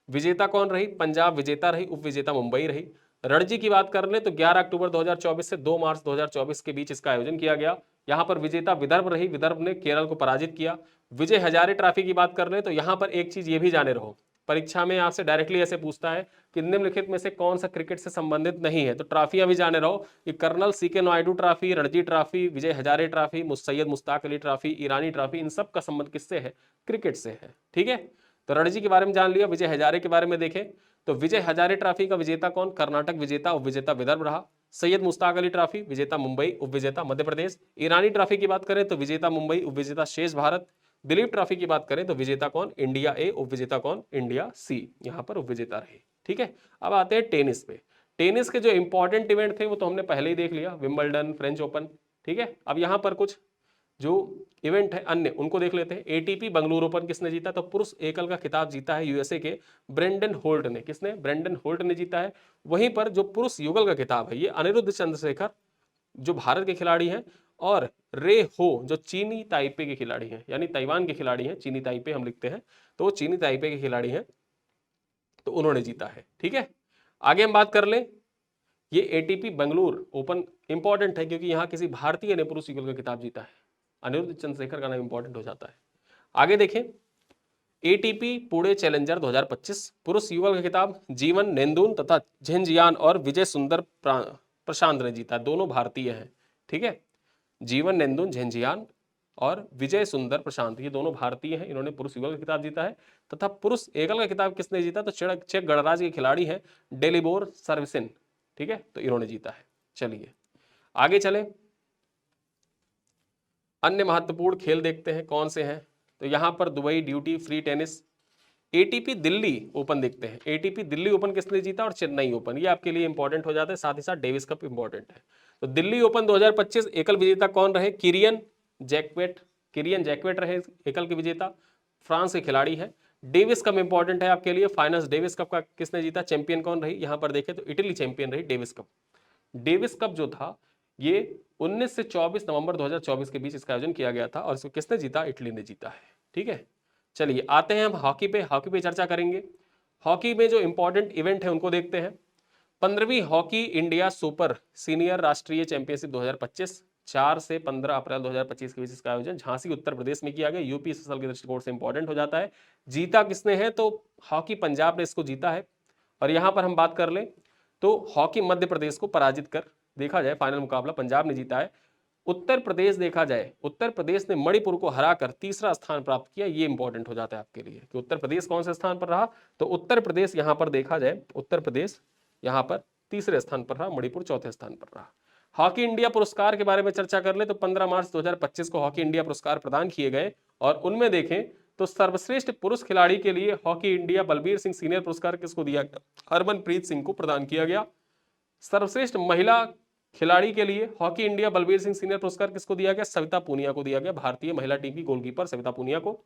विजेता कौन रही? पंजाब विजेता रही, उप विजेता मुंबई रही। रणजी की बात कर ले तो 11 अक्टूबर 2024 से 2 मार्च 2024 के बीच इसका आयोजन किया गया। यहां पर विजेता विदर्भ रही, विदर्भ ने केरल को पराजित किया। विजय हजारे ट्रॉफी की बात कर ले तो यहां पर एक चीज ये भी जाने रहो, परीक्षा में आपसे डायरेक्टली ऐसे पूछता है कि निम्नलिखित में से कौन सा क्रिकेट से संबंधित नहीं है, तो ट्रॉफियां भी जाने रहो कि colonel CK Naidu Trophy, Ranji Trophy, Vijay Hazare Trophy, Syed Mushtaq Ali Trophy, Irani Trophy, इन सब का संबंध किससे है? क्रिकेट से है, ठीक है। तो रणजी के बारे में जान लिया। विजय हजारे के बारे में देखें तो विजय हजारे ट्रॉफी का विजेता कौन? कर्नाटक विजेता, उपविजेता विदर्भ रहा। सैयद मुश्ताक अली ट्रॉफी विजेता मुंबई, उपविजेता मध्य प्रदेश। ईरानी ट्रॉफी की बात करें तो विजेता मुंबई, उपविजेता शेष भारत। दिलीप ट्रॉफी की बात करें तो विजेता कौन? इंडिया ए, उपविजेता कौन? इंडिया सी, यहां पर उपविजेता रहे, ठीक है। अब आते हैं टेनिस पे। टेनिस के जो इंपॉर्टेंट इवेंट थे वो तो हमने पहले ही देख लिया, विंबलडन, फ्रेंच ओपन, ठीक है। अब यहां पर कुछ जो इवेंट है अन्य उनको देख लेते हैं। एटीपी बंगलुरु ओपन किसने जीता? तो पुरुष एकल का खिताब जीता है यूएसए के ब्रेंडन होल्ट ने। किसने? ब्रेंडन होल्ट ने जीता है। वहीं पर जो पुरुष युगल का खिताब है ये अनिरुद्ध चंद्रशेखर जो भारत के खिलाड़ी हैं, और रे हो जो चीनी ताइपे के खिलाड़ी हैं, यानी ताइवान के खिलाड़ी हैं, चीनी ताइपे हम लिखते हैं, तो वो चीनी ताइपे के खिलाड़ी हैं, तो उन्होंने जीता है, ठीक है। आगे हम बात कर लें, ये एटीपी बंगलुरु ओपन इंपॉर्टेंट है क्योंकि यहां किसी भारतीय ने पुरुष युगल का खिताब जीता है, अनिरुद्ध चंद्रशेखर का नाम इंपॉर्टेंट हो जाता है। आगे देखें, एटीपी पुणे चैलेंजर 2025 पुरुष युगल का खिताब जीवन नेंदुन तथा झेंजियान और विजय सुंदर प्रशांत ने जीता, दोनों भारतीय हैं, ठीक है। जीवन नेंदुन झेंजियान और विजय सुंदर प्रशांत ये दोनों भारतीय हैं, इन्होंने पुरुष युगल का खिताब जीता है। तथा पुरुष एकल का खिताब किसने जीता? तो चेक गणराज्य के खिलाड़ी हैं डेलिबोर सर्विसिन, ठीक है, तो इन्होंने जीता है। चलिए आगे चलें, अन्य महत्वपूर्ण खेल देखते हैं कौन से हैं। तो यहां पर Dubai duty free tennis, ATP Delhi open देखते हैं। एटीपी दिल्ली ओपन किसने जीता? और चेन्नई ओपन, ये आपके लिए इंपॉर्टेंट हो जाता है, साथ ही साथ डेविस कप इंपॉर्टेंट है। तो दिल्ली ओपन 2025 एकल विजेता कौन रहे? किरियन जैक्वेट रहे एकल के विजेता, फ्रांस के खिलाड़ी है। डेविस कप इंपॉर्टेंट है आपके लिए, फाइनल्स डेविस कप का किसने जीता? चैंपियन कौन रही? यहां पर देखें तो इटली चैंपियन रही डेविस कप। डेविस कप जो था ये 19 से 24 नवंबर 2024 के बीच इसका आयोजन किया गया था और इसको किसने जीता? इटली ने जीता है। ठीक है, चलिए आते हैं हम हॉकी पे। हॉकी पे चर्चा करेंगे। हॉकी में जो इंपॉर्टेंट इवेंट है उनको देखते हैं। 15वीं हॉकी इंडिया सुपर सीनियर राष्ट्रीय चैंपियनशिप 2025 4 से 15 अप्रैल 2025 के बीच इसका आयोजन झांसी उत्तर प्रदेश में किया गया। यूपी एसएसएल के दृष्टिकोण से इंपॉर्टेंट हो जाता है। जीता किसने है? तो हॉकी पंजाब ने इसको जीता है। और यहां पर हम बात कर लें तो हॉकी मध्य प्रदेश को पराजित कर, देखा जाए फाइनल मुकाबला पंजाब ने जीता है। उत्तर प्रदेश देखा जाए, उत्तर प्रदेश ने मणिपुर को हराकर तीसरा स्थान प्राप्त किया। ये इंपॉर्टेंट हो जाता है आपके लिए कि उत्तर प्रदेश कौन से स्थान पर रहा। तो उत्तर प्रदेश यहां पर देखा जाए, उत्तर प्रदेश यहां पर तीसरे स्थान पर रहा, मणिपुर चौथे स्थान पर रहा। हॉकी इंडिया पुरस्कार के बारे में चर्चा कर ले तो 15 मार्च 2025 को हॉकी इंडिया पुरस्कार प्रदान किए गए और उनमें देखें तो सर्वश्रेष्ठ पुरुष खिलाड़ी के लिए hockey India Balbir Singh senior पुरस्कार किसको दिया गया? हरमनप्रीत सिंह को प्रदान किया गया। सर्वश्रेष्ठ महिला खिलाड़ी के लिए hockey India Balbir Singh senior पुरस्कार किसको दिया गया? सविता पूनिया को दिया गया, भारतीय महिला टीम की गोलकीपर सविता पूनिया को।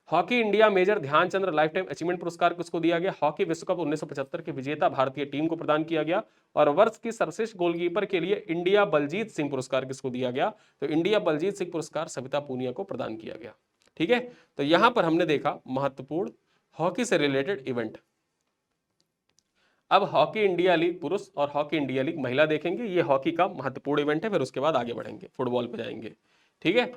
Hockey India major Dhyanchandra life time achievement पुरस्कार किसको दिया गया? हॉकी विश्व कप 1975 के विजेता भारतीय टीम को प्रदान किया गया। और वर्ष की सर्वश्रेष्ठ गोलकीपर के लिए इंडिया बलजीत सिंह पुरस्कार किसको दिया गया? तो इंडिया बलजीत सिंह पुरस्कार सविता पूनिया को प्रदान किया गया। ठीक है, तो यहां पर हमने देखा महत्वपूर्ण हॉकी से रिलेटेड इवेंट। अब हॉकी इंडिया लीग पुरुष और हॉकी इंडिया लीग महिला देखेंगे। ये हॉकी का महत्वपूर्ण इवेंट है, फिर उसके बाद आगे बढ़ेंगे, फुटबॉल पे जाएंगे। ठीक है,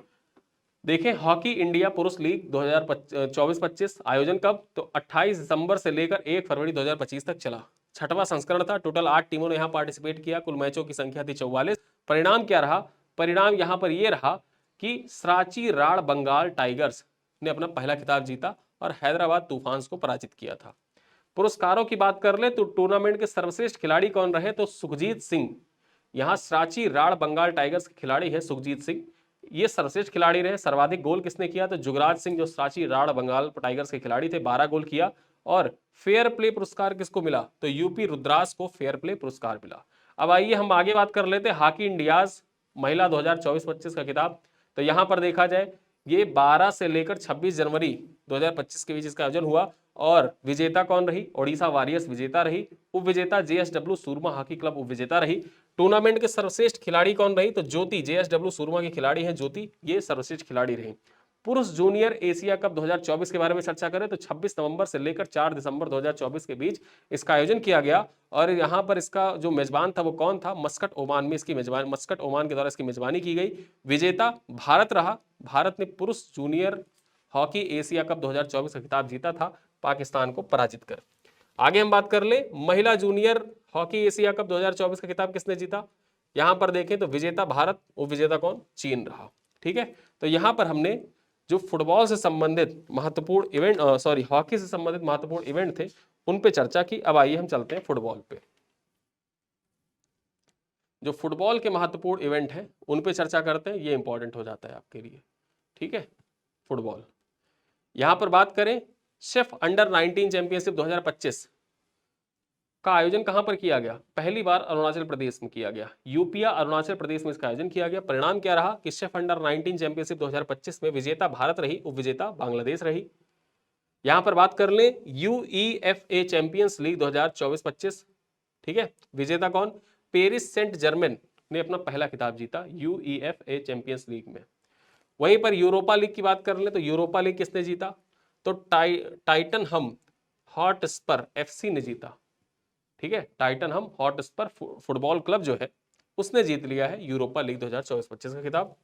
देखें हॉकी इंडिया पुरुष लीग 2024-25 आयोजन कब? तो 28 दिसंबर से लेकर 1 फरवरी 2025 तक चला। छठवां संस्करण था। टोटल 8 टीमों ने यहां पार्टिसिपेट किया। कुल मैचों की संख्या थी 44। परिणाम क्या रहा? परिणाम यहां पर यह रहा कि सराची राड़ बंगाल टाइगर्स ने अपना पहला खिताब जीता और हैदराबाद तूफान्स को पराजित किया था। पुरस्कारों की बात कर ले तो टूर्नामेंट के सर्वश्रेष्ठ खिलाड़ी कौन रहे? तो सुखजीत सिंह, यहां सराची राड़ बंगाल टाइगर्स के खिलाड़ी है सुखजीत सिंह, ये सर्वश्रेष्ठ खिलाड़ी रहे। सर्वाधिक गोल किसने किया? तो जुगराज सिंह जो सराची राड़ बंगाल टाइगर्स के खिलाड़ी थे, 12 गोल किया। और फेयर प्ले पुरस्कार किसको मिला? तो यूपी रुद्रास को फेयर प्ले पुरस्कार मिला। अब आइए हम आगे बात कर लेते हैं हॉकी इंडियाज महिला 2024-25 का खिताब। तो यहां पर देखा जाए ये 12 से लेकर 26 जनवरी 2025 के बीच इसका आयोजन हुआ और विजेता कौन रही? ओडिशा वॉरियर्स विजेता रही। उप विजेता जेएसडब्ल्यू सुरमा हॉकी क्लब उप विजेता रही। टूर्नामेंट के सर्वश्रेष्ठ खिलाड़ी कौन रही? तो ज्योति, जेएसडब्ल्यू सुरमा की खिलाड़ी हैं ज्योति, ये सर्वश्रेष्ठ खिलाड़ी रही। पुरुष जूनियर एशिया कप 2024 के बारे में चर्चा करें तो 26 नवंबर से लेकर 4 दिसंबर 2024 के बीच इसका आयोजन किया गया और यहां पर इसका जो मेजबान था वो कौन था? मस्कट ओमान में इसकी मेजबानी, मस्कट ओमान के द्वारा इसकी मेजबानी की गई। विजेता भारत रहा। भारत ने पुरुष जूनियर हॉकी एशिया कप 2024 का खिताब जीता था पाकिस्तान को पराजित कर। आगे हम बात कर ले महिला जूनियर हॉकी एशिया कप 2024 का खिताब किसने जीता? यहां पर देखें तो विजेता भारत, उप विजेता कौन? चीन रहा। ठीक है, तो यहां पर हमने जो फुटबॉल से संबंधित महत्वपूर्ण इवेंट, हॉकी से संबंधित महत्वपूर्ण इवेंट थे उन पे चर्चा की। अब आइए हम चलते हैं फुटबॉल पे। जो फुटबॉल के महत्वपूर्ण इवेंट हैं उन पे चर्चा करते हैं, ये इंपॉर्टेंट हो जाता है आपके लिए। ठीक है, फुटबॉल यहां पर बात करें शेफ अंडर 19 चैंपियनशिप 2025 का आयोजन कहां पर किया गया? पहली बार अरुणाचल प्रदेश में किया गया। यूपिया अरुणाचल प्रदेश में इसका आयोजन किया गया। परिणाम क्या रहा कि शेफ अंडर 19 चैंपियनशिप 2025 में विजेता भारत रही, उप विजेता बांग्लादेश रही। यहां पर बात कर ले यूईएफए चैंपियंस लीग 2024-25। ठीक है, विजेता कौन? पेरिस सेंट जर्मेन ने अपना पहला खिताब जीता यूईएफए चैंपियंस लीग में। वहीं पर यूरोपा लीग की बात कर ले तो यूरोपा लीग किसने जीता? तो टाइटन हम हॉटस्पर एफसी ने जीता। ठीक है, टाइटन हम हॉटस्पर फुटबॉल क्लब जो है उसने जीत लिया है यूरोपा लीग 2024-25 का खिताब।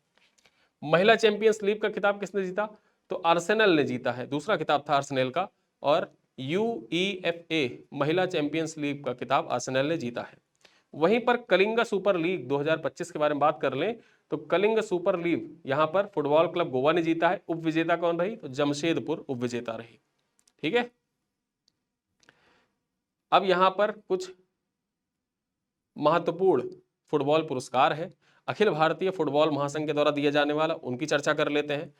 महिला चैंपियंस लीग का खिताब किसने जीता? तो आर्सेनल ने जीता है, दूसरा खिताब था आर्सेनल का। और यूईएफए महिला चैंपियंस लीग का खिताब आर्सेनल ने जीता है। वहीं पर कलिंगा सुपर लीग 2025 के बारे में बात कर लें तो कलिंग सुपर लीग यहां पर फुटबॉल क्लब गोवा ने जीता है। उप विजेता कौन रही? तो जमशेदपुर उप विजेता रही। ठीक है, अब यहां पर कुछ महत्वपूर्ण फुटबॉल पुरस्कार है अखिल भारतीय फुटबॉल महासंघ के द्वारा दिए जाने वाला, उनकी चर्चा कर लेते हैं।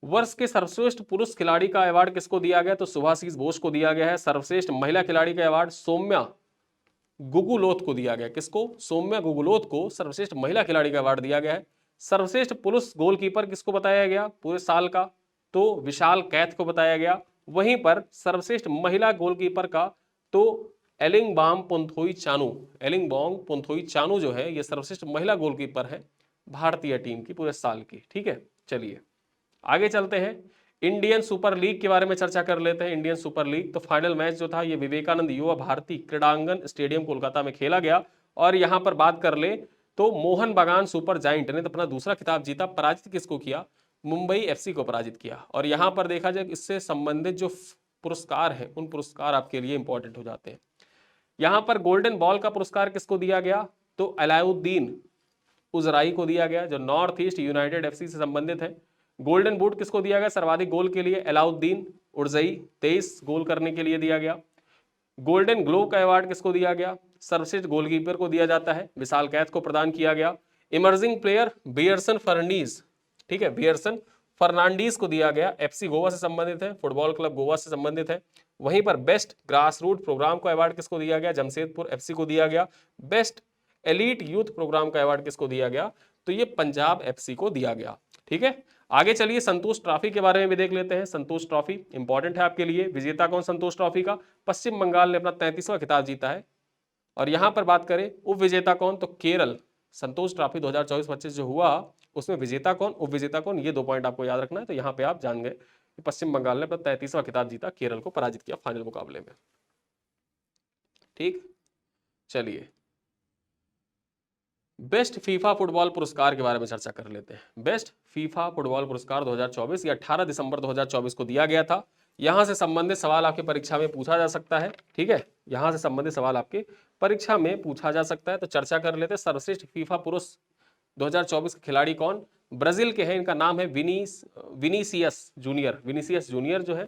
वर्ष के सर्वश्रेष्ठ पुरुष खिलाड़ी का अवार्ड किसको दिया गया? तो सुभाषिस बोस को दिया गया है। सर्वश्रेष्ठ महिला खिलाड़ी का अवार्ड सौम्या गुगुलोथ को दिया गया। किसको? सौम्या गुगुलोथ को सर्वश्रेष्ठ महिला खिलाड़ी का अवार्ड दिया गया है। सर्वश्रेष्ठ पुरुष गोलकीपर किसको बताया गया पूरे साल का? तो विशाल कैथ को बताया गया। वहीं पर सर्वश्रेष्ठ महिला गोलकीपर का तो एलिंगबाम पुंथोई चानू, एलिंगबॉम पुंथोई चानू जो है ये सर्वश्रेष्ठ महिला गोलकीपर है भारतीय टीम की पूरे साल की। ठीक है, चलिए आगे चलते हैं। इंडियन सुपर लीग के बारे में चर्चा कर लेते हैं। इंडियन सुपर लीग तो फाइनल मैच जो था ये विवेकानंद युवा भारती क्रीड़ांगन स्टेडियम कोलकाता में खेला गया और यहां पर बात कर ले तो मोहन बागान सुपर जाइंट ने तो अपना दूसरा खिताब जीता। पराजित किसको किया? मुंबई एफसी को पराजित किया। और यहां पर देखा जाए इससे संबंधित जो पुरस्कार है उन पुरस्कार आपके लिए इंपॉर्टेंट हो जाते हैं। यहां पर गोल्डन बॉल का पुरस्कार किसको दिया गया? तो अलाउद्दीन उजराई को दिया गया जो नॉर्थ ईस्ट यूनाइटेड एफसी से संबंधित है। गोल्डन बूट किसको दिया गया? सर्वाधिक गोल के लिए अलाउद्दीन उर्जई 23 गोल करने के लिए दिया गया। गोल्डन ग्लोव का अवार्ड किसको दिया गया? सर्वश्रेष्ठ गोलकीपर को दिया जाता है, विशाल कैथ को प्रदान किया गया। इमर्जिंग प्लेयर बियरसन फर्नांडीज, ठीक है, बियरसन फर्नांडीज को दिया गया, एफसी गोवा से संबंधित है, फुटबॉल क्लब गोवा से संबंधित है। वहीं पर बेस्ट ग्रास रूट प्रोग्राम का अवार्ड किसको दिया गया? जमशेदपुर एफसी को दिया गया। बेस्ट एलीट यूथ प्रोग्राम का अवार्ड किसको दिया गया? तो ये पंजाब एफसी को दिया गया। ठीक है, आगे चलिए संतोष ट्रॉफी के बारे में भी देख लेते हैं। संतोष ट्रॉफी इंपॉर्टेंट है आपके लिए। विजेता कौन संतोष ट्रॉफी का? पश्चिम बंगाल ने अपना 33वां खिताब जीता है। और यहां पर बात करें उप विजेता कौन, तो केरल। संतोष ट्रॉफी 2024-25 जो हुआ उसमें विजेता कौन, उप विजेता कौन, ये 2 पॉइंट आपको याद रखना है। तो यहां पे आप जान गए कि पश्चिम बंगाल ने अपना 33वां खिताब जीता, केरल को पराजित किया फाइनल मुकाबले में। ठीक, चलिए बेस्ट फीफा फुटबॉल पुरस्कार के बारे में चर्चा कर लेते हैं। बेस्ट फीफा फुटबॉल पुरस्कार 2024 ये 18 दिसंबर 2024 को दिया गया था। यहां से संबंधित सवाल आपके परीक्षा में पूछा जा सकता है। ठीक है, यहां से संबंधित सवाल आपके परीक्षा में पूछा जा सकता है। तो चर्चा कर लेते हैं। सर्वश्रेष्ठ फीफा पुरुष 2024 के खिलाड़ी कौन? ब्राजील के हैं, इनका नाम है विनीसियस जूनियर। विनीसियस जूनियर जो है।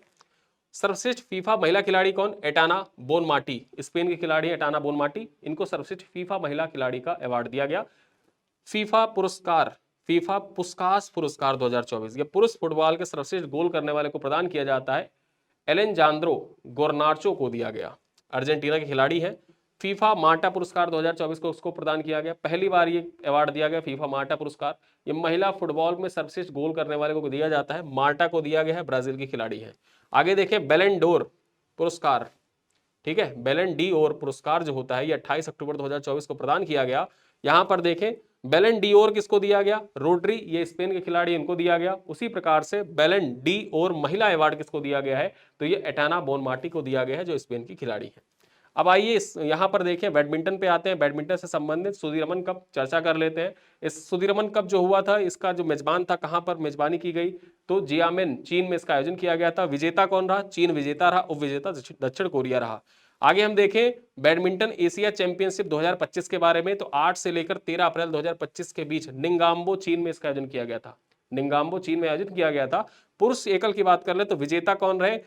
सर्वश्रेष्ठ फीफा महिला खिलाड़ी कौन? एटाना बोनमाटी, स्पेन की खिलाड़ी एटाना बोनमाटी, इनको सर्वश्रेष्ठ फीफा महिला खिलाड़ी का अवार्ड दिया गया। फीफा पुरस्कार, फीफा पुस्कास पुरस्कार 2024 ये पुरुष फुटबॉल के सर्वश्रेष्ठ गोल करने वाले को प्रदान किया जाता है, एलेजांद्रो गोर्नाचो को दिया गया, अर्जेंटीना के खिलाड़ी है। फीफा मार्टा पुरस्कार 2024 को उसको प्रदान किया गया। पहली बार ये अवार्ड दिया गया फीफा मार्टा पुरस्कार। ये महिला फुटबॉल में सर्वश्रेष्ठ गोल करने वाले को दिया जाता है, मार्टा को दिया गया है, ब्राजील की खिलाड़ी है। आगे देखें बैलन डोर पुरस्कार, ठीक है, बैलन डी ओर पुरस्कार जो होता है ये 28 अक्टूबर 2024 को प्रदान किया गया। यहां पर देखें बैलन डी ओर किसको दिया गया? रोड्री, ये स्पेन के खिलाड़ी, इनको दिया गया। उसी प्रकार से बैलन डी ओर महिला अवार्ड किसको दिया गया है? तो ये एटाना बोनमाटी को दिया गया है जो स्पेन की खिलाड़ी है। अब आइए यहां पर देखें बैडमिंटन पे आते हैं। बैडमिंटन से संबंधित सुदीरमन कप चर्चा कर लेते हैं। इस सुदीरमन कप जो हुआ था इसका जो मेजबान था, कहां पर मेजबानी की गई? तो जियामिन चीन में इसका आयोजन किया गया था। विजेता कौन रहा? चीन विजेता रहा, उप विजेता दक्षिण कोरिया रहा। आगे हम देखें बैडमिंटन एशिया चैंपियनशिप 2025 के बारे में, तो 8 से लेकर 13 अप्रैल 2025 के बीच निंगाम्बो चीन में इसका आयोजन किया गया था। निंगाम्बो चीन में आयोजित किया गया था। पुरुष एकल की बात कर ले तो विजेता कौन रहे?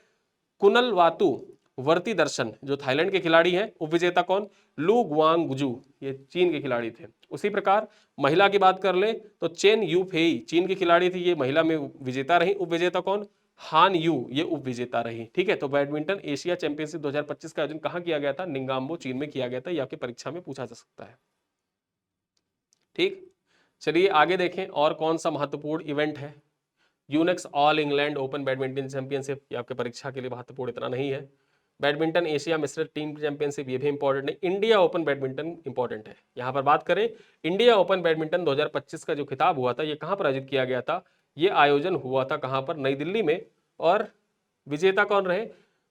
कुनल वातु वर्ती दर्शन जो थाईलैंड के खिलाड़ी हैं। उपविजेता कौन? लू गुआंगजू, ये चीन के खिलाड़ी थे। उसी प्रकार महिला की बात कर ले तो चेन यूफेई चीन की खिलाड़ी थी, ये महिला में विजेता रही। उपविजेता कौन? हान यू, ये उपविजेता रही। ठीक है, तो बैडमिंटन एशिया चैंपियनशिप 2025 का आयोजन कहां किया गया था? निंगाम्बो चीन में किया गया था। ये आपकी परीक्षा में पूछा जा सकता है। ठीक, चलिए आगे देखें और कौन सा महत्वपूर्ण इवेंट है। Unix all England open badminton championship, ये आपके परीक्षा के लिए महत्वपूर्ण इतना नहीं है। बैडमिंटन एशिया मिश्रित टीम चैंपियनशिप, ये भी इंपॉर्टेंट है। इंडिया ओपन बैडमिंटन इंपॉर्टेंट है। यहां पर बात करें इंडिया ओपन बैडमिंटन 2025 का जो खिताब हुआ था ये कहां पर आयोजित किया गया था? ये आयोजन हुआ था कहां पर? नई दिल्ली में। और विजेता कौन रहे?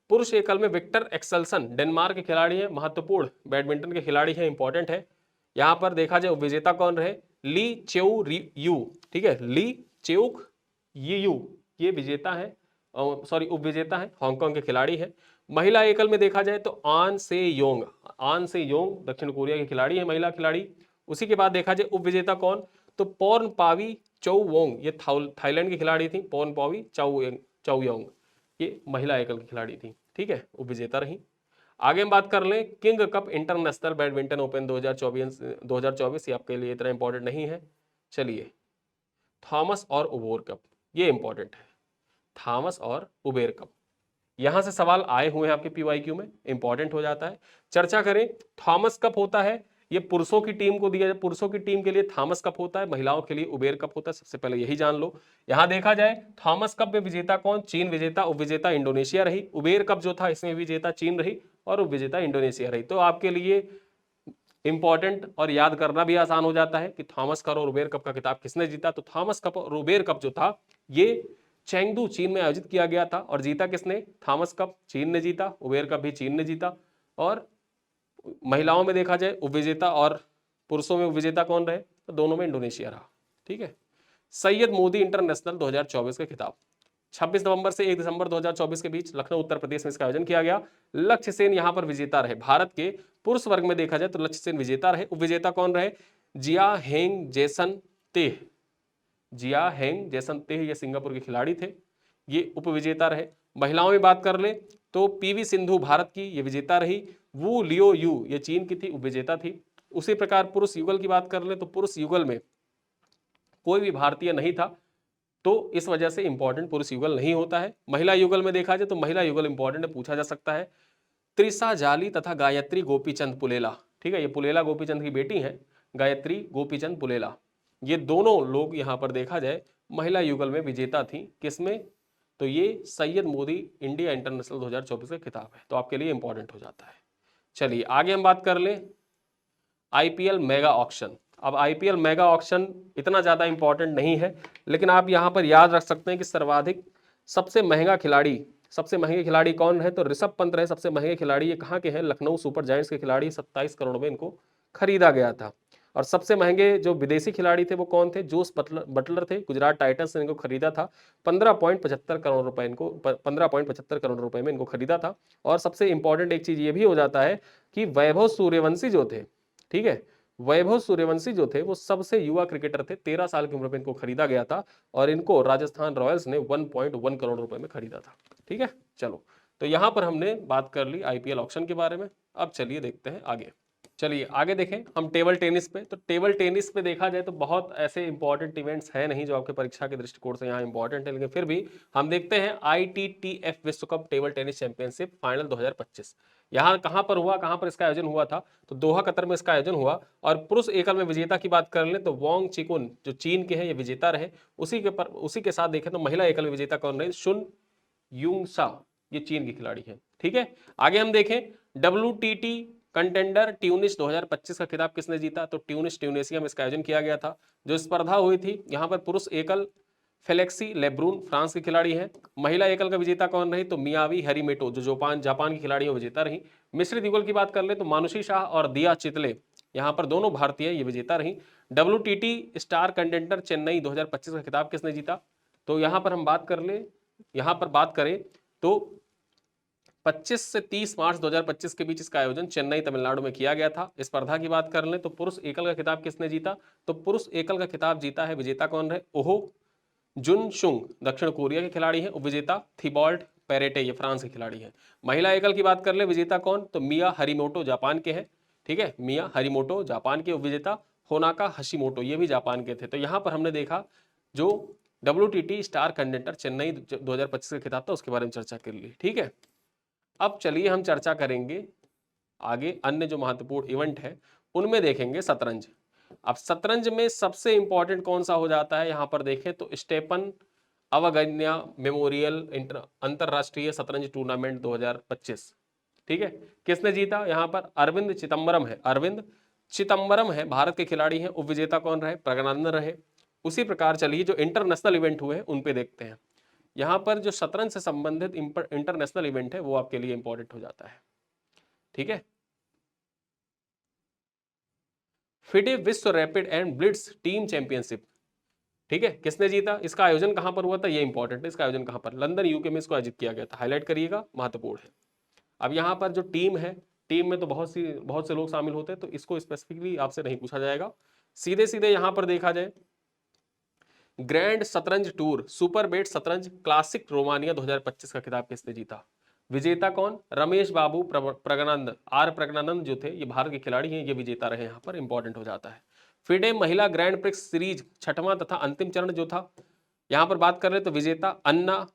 पुरुष एकल में विक्टर एक्सेल्सन डेनमार्क के खिलाड़ी है, महत्वपूर्ण बैडमिंटन के खिलाड़ी है, इंपॉर्टेंट है। यहां पर देखा जाए विजेता कौन रहे? ली चेउ यू, ठीक है, ली चेउक यू, ये विजेता है, सॉरी उपविजेता है, हांगकांग के खिलाड़ी है। महिला एकल में देखा जाए तो आन से योंग दक्षिण कोरिया की खिलाड़ी है, महिला खिलाड़ी। उसी के बाद देखा जाए उपविजेता कौन? तो पोर्न पावी चौवोंग, ये थाईलैंड की खिलाड़ी थी, पोर्न पावी चौयोंग, ये महिला एकल की खिलाड़ी थी। ठीक है, उपविजेता रही। आगे हम बात कर लें king cup international badminton open 2024, ये आपके लिए इतना इंपॉर्टेंट नहीं है। चलिए थॉमस और उबेर कप, ये इंपॉर्टेंट है। थॉमस और उबेर कप, यहां से सवाल आए हुए हैं आपके पीवाईक्यू में, इंपॉर्टेंट हो जाता है। चर्चा करें, थॉमस कप होता है ये पुरुषों की टीम को दिया, पुरुषों की टीम के लिए थॉमस कप होता है, महिलाओं के लिए उबेर कप होता है। सबसे पहले यही जान लो। यहां देखा जाए थॉमस कप में विजेता कौन? चीन विजेता, उपविजेता इंडोनेशिया रही। उबेर कप जो था इसमें विजेता चीन रही, और उपविजेता इंडोनेशिया रही। तो आपके लिए इंपॉर्टेंट और याद करना भी आसान हो जाता है कि थॉमस कप और उबेर कप का खिताब किसने जीता। तो थॉमस कप और उबेर कप जो था ये चेंगडू चीन में आयोजित किया गया था और जीता किसने? थॉमस कप चीन ने जीता, उबेर कप भी चीन ने जीता। और महिलाओं में देखा जाए उपविजेता और पुरुषों में उपविजेता कौन रहे? तो दोनों में इंडोनेशिया रहा। ठीक है। सैयद मोदी इंटरनेशनल 2024 का खिताब 26 नवंबर से 1 दिसंबर 2024 के बीच लखनऊ उत्तर प्रदेश में इसका आयोजन किया गया। लक्ष्य सेन यहां पर विजेता रहे। भारत के पुरुष वर्ग में देखा जाए तो लक्ष्य सेन विजेता रहे। उपविजेता कौन रहे? जिया हेंग जेसन तेह। जिया हेंग जेसन तेह ये सिंगापुर के खिलाड़ी थे, ये उपविजेता रहे। महिलाओं में बात कर ले तो पीवी सिंधु भारत की ये विजेता रही। वू लियो यू ये चीन की थी, उपविजेता थी। उसी प्रकार पुरुष युगल की बात कर ले तो पुरुष युगल में कोई भी भारतीय नहीं था, तो इस वजह से इंपॉर्टेंट पुरुष युगल नहीं होता है। महिला युगल में देखा जाए तो महिला युगल इंपॉर्टेंट पूछा जा सकता है। त्रिशा जाली तथा गायत्री गोपीचंद पुलेला, ठीक है, ये पुलेला गोपीचंद की बेटी हैं, गायत्री गोपीचंद पुलेला, ये दोनों लोग यहां पर देखा जाए महिला युगल में विजेता थी। किसमें? तो ये सैयद मोदी इंडिया इंटरनेशनल 2024 का खिताब है, तो आपके लिए इंपॉर्टेंट हो जाता है। चलिए आगे हम बात कर लें आईपीएल मेगा ऑक्शन। अब आईपीएल मेगा ऑक्शन इतना ज्यादा इंपॉर्टेंट नहीं है, लेकिन आप यहां पर याद रख सकते हैं कि सर्वाधिक सबसे महंगे खिलाड़ी कौन है? तो ऋषभ पंत रहे सबसे महंगे खिलाड़ी। ये कहाँ के हैं? लखनऊ सुपर जायंट्स के खिलाड़ी। 27 करोड़ में इनको खरीदा गया था। और सबसे महंगे जो विदेशी खिलाड़ी थे वो कौन थे? जोस बटलर थे, गुजरात टाइटंस ने इनको खरीदा था। 15.75 करोड़ रुपए इनको 15.75 करोड़ रुपए में इनको खरीदा था। और सबसे इंपॉर्टेंट एक चीज ये भी हो जाता है कि वैभव सूर्यवंशी जो थे, ठीक है, वैभव सूर्यवंशी जो थे वो सबसे युवा क्रिकेटर थे। 13 साल की उम्र में इनको खरीदा गया था और इनको राजस्थान रॉयल्स ने 1.1 करोड़ रुपए में खरीदा था। ठीक है, चलो तो यहां पर हमने बात कर ली आईपीएल ऑक्शन के बारे में। अब चलिए देखते हैं आगे। चलिए आगे देखें हम टेबल टेनिस पे। तो टेबल टेनिस पे देखा जाए तो बहुत ऐसे इंपॉर्टेंट इवेंट्स है नहीं जो आपके परीक्षा के दृष्टिकोण से यहाँ इंपॉर्टेंट है, लेकिन फिर भी हम देखते हैं ITTF विश्व cup table tennis championship final 2025 यहाँ कहाँ पर हुआ, कहाँ पर इसका आयोजन हुआ था? तो दोहा कतर में इसका आयोजन हुआ। और पुरुष एकल में विजेता की बात कर लें तो वांग चिकुन जो चीन के हैं ये विजेता रहे। उसी के साथ देखें तो महिला एकल में विजेता कौन रहे? शुन युंगसा, ये चीन की खिलाड़ी है। ठीक है, आगे हम देखें WTT कंटेंडर ट्यूनिस 2025 का खिताब किसने जीता? तो ट्यूनिसिया में इसका आयोजन किया गया था। जो स्पर्धा हुई थी यहाँ पर पुरुष एकल फेलेक्सी लेब्रून फ्रांस के खिलाड़ी हैं। महिला एकल का विजेता कौन रही? तो मियावी हरीमेटो जो जापान की खिलाड़ी है विजेता रही। मिश्रित युगल की बात कर ले तो मानुषी शाह और दिया चितले यहाँ पर दोनों भारतीय ये विजेता रही। WTT स्टार कंटेंडर चेन्नई 2025 का खिताब किसने जीता? तो यहाँ पर हम बात करें तो 25 से 30 मार्च 2025 के बीच इसका आयोजन चेन्नई तमिलनाडु में किया गया था। स्पर्धा की बात कर लें तो पुरुष एकल का खिताब किसने जीता? तो पुरुष एकल का खिताब जीता है, विजेता कौन रहे? ओहो जुन शुंग दक्षिण कोरिया के खिलाड़ी हैं। उपविजेता थिबॉल्ट पेरेटे ये फ्रांस के खिलाड़ी हैं। महिला एकल की बात कर ले विजेता कौन? तो मिया हरीमोटो जापान के हैं। ठीक है, मिया हरीमोटो जापान के। उपविजेता होनाका हशीमोटो ये भी जापान के थे। तो यहाँ पर हमने देखा जो WTT स्टार कंटेंडर चेन्नई 2025 का खिताब था उसके बारे में चर्चा कर ली। ठीक है, अब चलिए हम चर्चा करेंगे आगे अन्य जो महत्वपूर्ण इवेंट है उनमें देखेंगे शतरंज। अब शतरंज में सबसे इंपॉर्टेंट कौन सा हो जाता है यहाँ पर देखें तो स्टेफन अवगन्या मेमोरियल अंतरराष्ट्रीय शतरंज टूर्नामेंट 2025। ठीक है, किसने जीता? यहाँ पर अरविंद चिदम्बरम है, भारत के खिलाड़ी हैं। उपविजेता कौन रहे? प्रज्ञानंदन रहे। उसी प्रकार चलिए जो इंटरनेशनल इवेंट हुए उन पे देखते हैं। यहाँ पर जो शतरंज से संबंधित इंटरनेशनल इवेंट है वो आपके लिए इंपॉर्टेंट हो जाता है। ठीक है, फिडे विश्व rapid and Blitz team championship. ठीक है, किसने जीता? इसका आयोजन कहां पर हुआ था? ये इंपॉर्टेंट है, इसका आयोजन कहां पर? लंदन यूके में इसको आयोजित किया गया था। हाईलाइट करिएगा, महत्वपूर्ण है। अब यहाँ पर जो टीम है, टीम में तो बहुत से लोग शामिल होते हैं, तो इसको स्पेसिफिकली आपसे नहीं पूछा जाएगा। सीधे सीधे यहाँ पर देखा जाए ग्रैंड शतरंज टूर सुपर बेट शतरंज क्लासिक रोमानिया 2025 का खिताब किसने जीता? विजेता कौन? रमेश बाबू प्रज्ञानंद जो थे ये भारत के खिलाड़ी हैं, ये विजेता रहे। यहाँ पर इंपॉर्टेंट हो जाता है। फिडे महिला ग्रैंड प्रिक्स सीरीज छठवां तथा अंतिम चरण जो था, यहाँ पर बात कर रहे तो विजेता अन्ना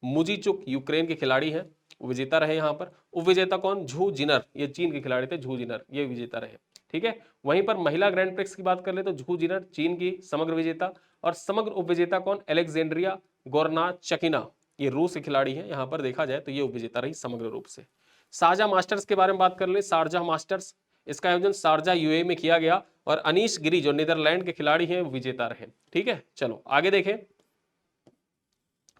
मुजीचुक यूक्रेन के खिलाड़ी हैं, विजेता रहे। यहाँ पर उपविजेता कौन? झू जिनर, ये चीन के खिलाड़ी थे, झू जिनर ये विजेता रहे। ठीक है, वहीं पर महिला ग्रैंड प्रिक्स की बात कर ले तो झू जिनर चीन की समग्र विजेता। और समग्र उपविजेता कौन? एलेक्जेंड्रिया गोरना चकिना, ये रूस के खिलाड़ी हैं। यहाँ पर देखा जाए तो ये उपविजेता रही समग्र रूप से। शारजाह मास्टर्स के बारे में बात कर ले, शारजाह मास्टर्स, इसका आयोजन शारजाह यूएई में किया गया और अनीश गिरी जो नीदरलैंड के खिलाड़ी हैं वो विजेता रहे। ठीक है, चलो आगे देखें।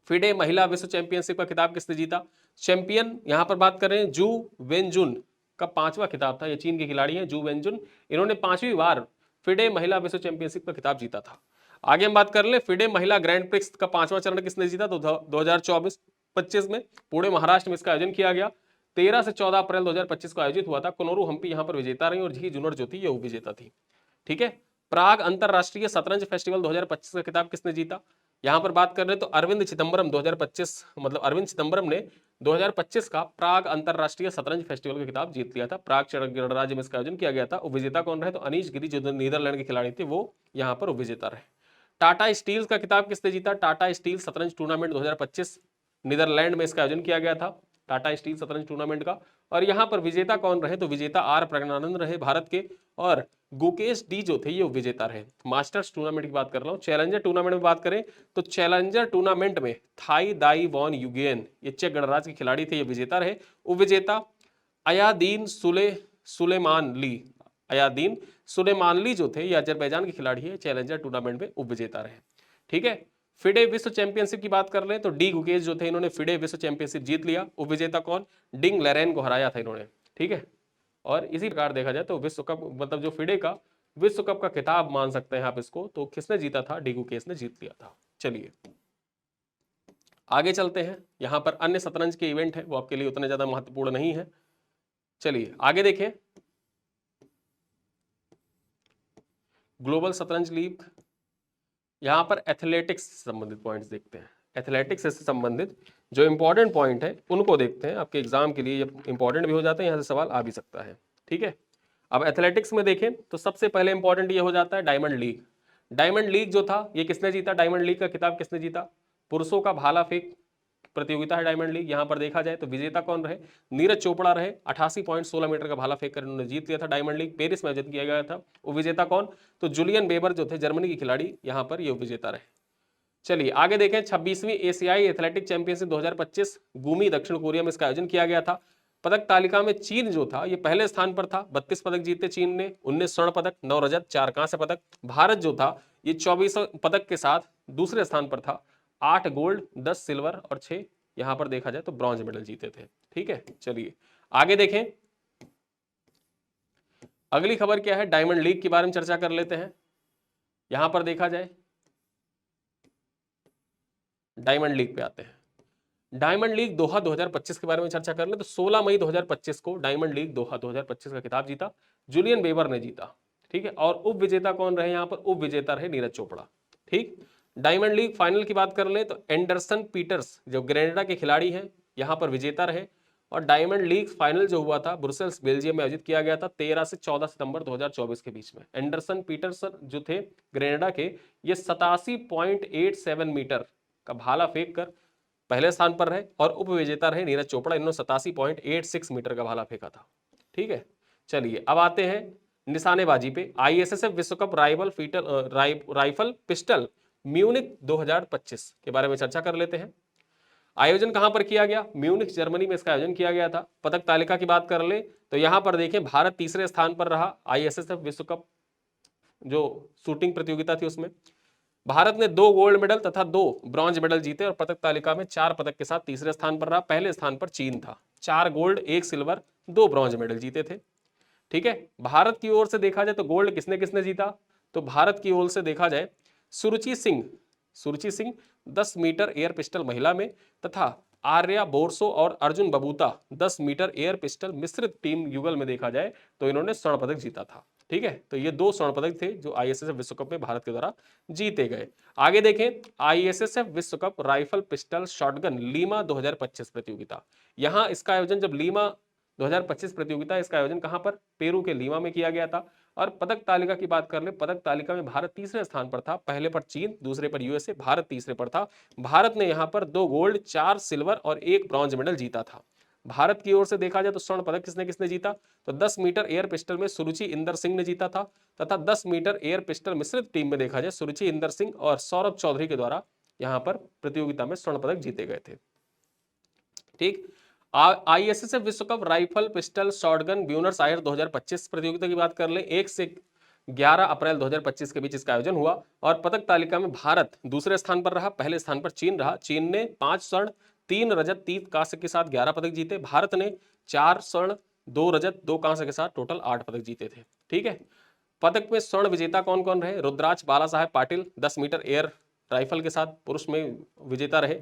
फिडे महिला विश्व चैंपियनशिप का खिताब किसने जीता? चैंपियन यहां पर बात कर रहे हैं जू वेनजुन का 5वां खिताब था, ये चीन के खिलाड़ी हैं जू वेनजुन, इन्होंने 5वीं बार फिडे महिला विश्व चैंपियनशिप का खिताब जीता था। आगे हम बात कर ले फिडे महिला ग्रैंड प्रिक्स का 5वां चरण किसने जीता? तो 2024-25 में पुणे महाराष्ट्र में इसका आयोजन किया गया। 13 से 14 अप्रैल 2025 को आयोजित हुआ था। कोनोरू हम्पी यहाँ पर विजेता रही और झी जुनर जो थी ये उपविजेता थी। ठीक है, प्राग अंतरराष्ट्रीय शतरंज फेस्टिवल 2025 का खिताब किसने जीता? यहां पर बात कर रहे हैं तो अरविंद चिदम्बरम 2025, मतलब अरविंद चिदम्बरम ने 2025 का प्राग अंतरराष्ट्रीय शतरंज फेस्टिवल का खिताब जीत लिया था। प्राग गणराज्य में इसका आयोजन किया गया था। उपविजेता कौन रहे? तो अनीश गिरी जो नीदरलैंड के खिलाड़ी थे वो यहाँ पर उपविजेता रहे। टाटा स्टील का खिताब किसने जीता? टाटा स्टील शतरंज टूर्नामेंट 2025 नीदरलैंड में इसका आयोजन किया गया था, टाटा स्टील शतरंज टूर्नामेंट का। और यहाँ पर विजेता कौन रहे? तो विजेता आर प्रज्ञानंद रहे भारत के, और गुकेश डी जो थे ये विजेता रहे। मास्टर्स टूर्नामेंट की बात कर रहा हूँ। चैलेंजर टूर्नामेंट में बात करें तो चैलेंजर टूर्नामेंट में थाई दाई वॉन युगेन ये चेक गणराज्य के खिलाड़ी थे, ये विजेता रहे। उपविजेता अयादीन सुलेमानली, अयादीन सुलेमानली जो थे ये अजरबैजान के खिलाड़ी है, चैलेंजर टूर्नामेंट में उपविजेता रहे। ठीक है, फिडे विश्व चैंपियनशिप की बात कर रहे हैं तो डी गुकेश जो थे इन्होंने फिडे विश्व चैंपियनशिप जीत लिया। उपविजेता कौन? डिंग लेरेन को हराया था इन्होंने। ठीक है, और इसी प्रकार देखा जाए तो विश्व कप, मतलब जो फिडे का विश्व कप का खिताब मान सकते हैं आप इसको, तो किसने जीता था? डी गुकेश ने जीत लिया था। चलिए आगे चलते हैं। यहां पर अन्य शतरंज के इवेंट है वो आपके लिए उतने ज्यादा महत्वपूर्ण नहीं है। चलिए आगे देखें। ग्लोबल शतरंज लीग, यहां पर एथलेटिक्स से संबंधित पॉइंट्स देखते हैं। एथलेटिक्स से संबंधित जो इंपॉर्टेंट पॉइंट है उनको देखते हैं, आपके एग्जाम के लिए इंपॉर्टेंट भी हो जाते हैं, यहाँ से सवाल आ भी सकता है। ठीक है, अब एथलेटिक्स में देखें तो सबसे पहले इंपॉर्टेंट ये हो जाता है डायमंड लीग। डायमंड लीग जो था ये किसने जीता? डायमंड लीग का खिताब किसने जीता? पुरुषों का भाला फेंक प्रतियोगिता है डायमंड लीग। यहां पर देखा जाए तो विजेता कौन रहे? नीरज चोपड़ा रहे। 88.16 मीटर का भाला फेंक कर उन्होंने जीत लिया था। डायमंड लीग पेरिस में आयोजित किया गया था। उपविजेता कौन? तो जूलियन बेबर जो थे जर्मनी के खिलाड़ी, यहां पर ये उपविजेता रहे। चलिए आगे देखें। 26वीं एशियाई एथलेटिक चैंपियनशिप 2025 गुमी दक्षिण कोरिया में इसका आयोजन किया गया था। पदक तालिका में चीन जो था ये पहले स्थान पर था, 32 पदक जीते चीन ने, 19 स्वर्ण पदक, 9 रजत, 4 कांस्य पदक। भारत जो था ये 24 पदक के साथ दूसरे स्थान पर था, 8 गोल्ड, 10 सिल्वर और 6 यहां पर देखा जाए तो ब्रॉन्ज मेडल जीते थे। ठीक है, चलिए आगे देखें। अगली खबर क्या है? डायमंड लीग के बारे में चर्चा कर लेते हैं। यहां पर देखा जाए डायमंड लीग पे आते हैं। डायमंड लीग दोहा 2025 के बारे में चर्चा कर ले तो 16 मई 2025 को डायमंड लीग दोहा 2025 का खिताब जीता जूलियन बेबर ने जीता। ठीक है, और उप विजेता कौन रहे? यहां पर उप विजेता रहे नीरज चोपड़ा। ठीक, डायमंड लीग फाइनल की बात कर ले तो एंडरसन पीटर्स जो ग्रेनेडा के खिलाड़ी हैं यहां पर विजेता रहे। और डायमंड लीग फाइनल जो हुआ था ब्रुसेल्स बेल्जियम में आयोजित किया गया था 13 से 14 सितंबर 2024 के बीच में। एंडरसन पीटर्सन जो थे ग्रेनेडा के, ये 87.87 मीटर का भाला फेंक कर पहले स्थान पर रहे और उपविजेता रहे नीरज चोपड़ा, इन्होंने 87.86 मीटर का भाला फेंका था। ठीक है, चलिए अब आते हैं निशानेबाजी पे। आईएसएसएफ विश्व कप राइफल पिस्टल म्यूनिक 2025 के बारे में चर्चा कर लेते हैं। आयोजन कहां पर किया गया? म्यूनिक जर्मनी में इसका आयोजन किया गया था। पदक तालिका की बात कर ले तो यहां पर देखें भारत तीसरे स्थान पर रहा। आईएसएसएफ विश्व कप जो शूटिंग प्रतियोगिता थी उसमें भारत ने 2 गोल्ड मेडल तथा 2 ब्रॉन्ज मेडल जीते और पदक तालिका में 4 पदक के साथ तीसरे स्थान पर रहा। पहले स्थान पर चीन था, 4 गोल्ड, 1 सिल्वर, 2 ब्रॉन्ज मेडल जीते थे। ठीक है, भारत की ओर से देखा जाए तो गोल्ड किसने किसने जीता? तो भारत की ओर से देखा जाए Suruchi Singh 10 metre air pistol महिला में तथा आर्या बोरसो और Arjun Babuta 10 metre air pistol मिश्रित टीम युगल में देखा जाए तो इन्होंने स्वर्ण पदक जीता था। ठीक है, तो ये 2 स्वर्ण पदक थे जो आईएसएसएफ विश्व कप में भारत के द्वारा जीते गए। आगे देखें आईएसएसएफ विश्व cup rifle pistol shotgun Lima 2025 प्रतियोगिता। यहां इसका आयोजन जब लीमा 2025 प्रतियोगिता, इसका आयोजन कहां पर? पेरू के लीमा में किया गया था। और पदक तालिका की बात कर ले, पदक तालिका में भारत तीसरे स्थान पर था, पहले पर चीन, दूसरे पर यूएसए, भारत तीसरे पर था। भारत ने यहां पर 2 गोल्ड, 4 सिल्वर और 1 ब्रॉन्ज मेडल जीता था। भारत की ओर से देखा जाए तो स्वर्ण पदक किसने किसने जीता? तो 10 मीटर एयर पिस्टल में सुरुचि इंदर सिंह ने जीता था तथा 10 मीटर एयर पिस्टल मिश्रित टीम में देखा जाए सुरुचि इंदर सिंह और सौरभ चौधरी के द्वारा यहां पर प्रतियोगिता में स्वर्ण पदक जीते गए थे। ठीक, ISSF विश्व cup rifle pistol shotgun Buenos Aires 2025 प्रतियोगिता की बात कर लें, 1 से 11 अप्रैल 2025 के बीच इसका आयोजन हुआ और पदक तालिका में भारत दूसरे स्थान पर रहा, पहले स्थान पर चीन रहा। चीन ने 5 स्वर्ण 3 रजत 3 कांस्य के साथ 11 पदक जीते। भारत ने 4 स्वर्ण 2 रजत 2 कांस्य के साथ टोटल 8 पदक जीते थे। ठीक है, पदक में स्वर्ण विजेता कौन कौन रहे? रुद्राक्ष बाला साहेब पाटिल 10 मीटर एयर राइफल के साथ पुरुष में विजेता रहे।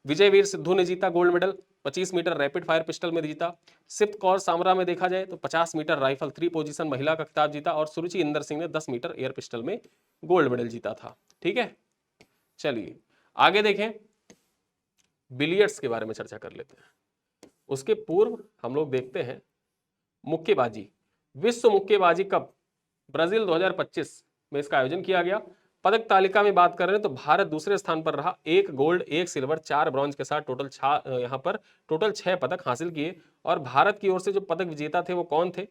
विजयवीर सिद्धू ने जीता gold medal, 25 metre rapid fire pistol में जीता। सिप्त कौर सामरा में देखा जाए तो 50 मीटर राइफल 3 पोजीशन महिला का खिताब जीता और सुरुचि इंदर सिंह ने 10 मीटर एयर पिस्टल में गोल्ड मेडल जीता था। ठीक है, चलिए आगे देखें, बिलियर्ड्स के बारे में चर्चा कर लेते हैं। उसके पूर्व हम लोग देखते हैं मुक्केबाजी। विश्व मुक्केबाजी कप ब्राजील 2025 में इसका आयोजन किया गया। पदक तालिका में बात कर रहे हैं तो भारत दूसरे स्थान पर रहा, 1 गोल्ड 1 सिल्वर 4 ब्रॉन्ज के साथ यहाँ पर टोटल 6 पदक हासिल किए। और भारत की ओर से जो पदक विजेता थे वो कौन थे?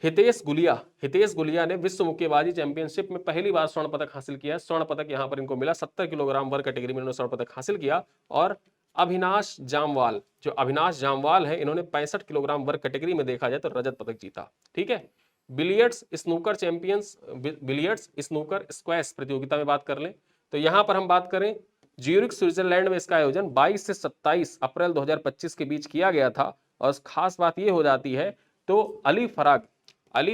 हितेश गुलिया ने विश्व मुक्केबाजी चैंपियनशिप में पहली बार स्वर्ण पदक हासिल किया। स्वर्ण पदक यहाँ पर इनको मिला, 70 किलोग्राम वर्ग कैटेगरी में इन्होंने स्वर्ण पदक हासिल किया। और अविनाश जामवाल है, इन्होंने 65 किलोग्राम वर्ग कैटेगरी में देखा जाए तो रजत पदक जीता। ठीक है, बिलियर्ड्स स्नूकर स्क्वैश प्रतियोगिता में बात कर लें तो यहां पर हम बात करें ज्यूरिख स्विट्जरलैंड में इसका आयोजन 22 से 27 अप्रैल 2025 के बीच किया गया था। और खास बात यह हो जाती है तो अली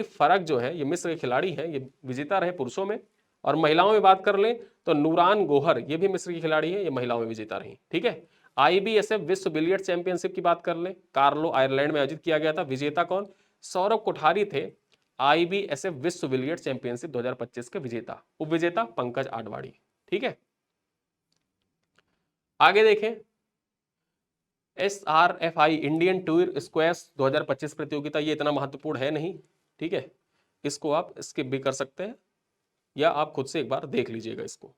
फरग जो है ये मिस्र के खिलाड़ी हैं, ये विजेता रहे पुरुषों में। और महिलाओं में बात कर लें तो नूरान गोहर ये भी मिस्र की खिलाड़ी है, ये महिलाओं में विजेता रही। ठीक है, IBSF विश्व बिलियर्ड चैंपियनशिप की बात कर लें, कार्लो आयरलैंड में आयोजित किया गया था। विजेता कौन? सौरभ कोठारी थे IBSF विश्व बिलियर्ड चैंपियनशिप 2025 के विजेता। उपविजेता पंकज आडवाणी। ठीक है, आगे देखें SRFI इंडियन टूर स्क्वैश 2025 प्रतियोगिता, ये इतना महत्वपूर्ण है नहीं। ठीक है, इसको आप स्किप भी कर सकते हैं या आप खुद से एक बार देख लीजिएगा इसको।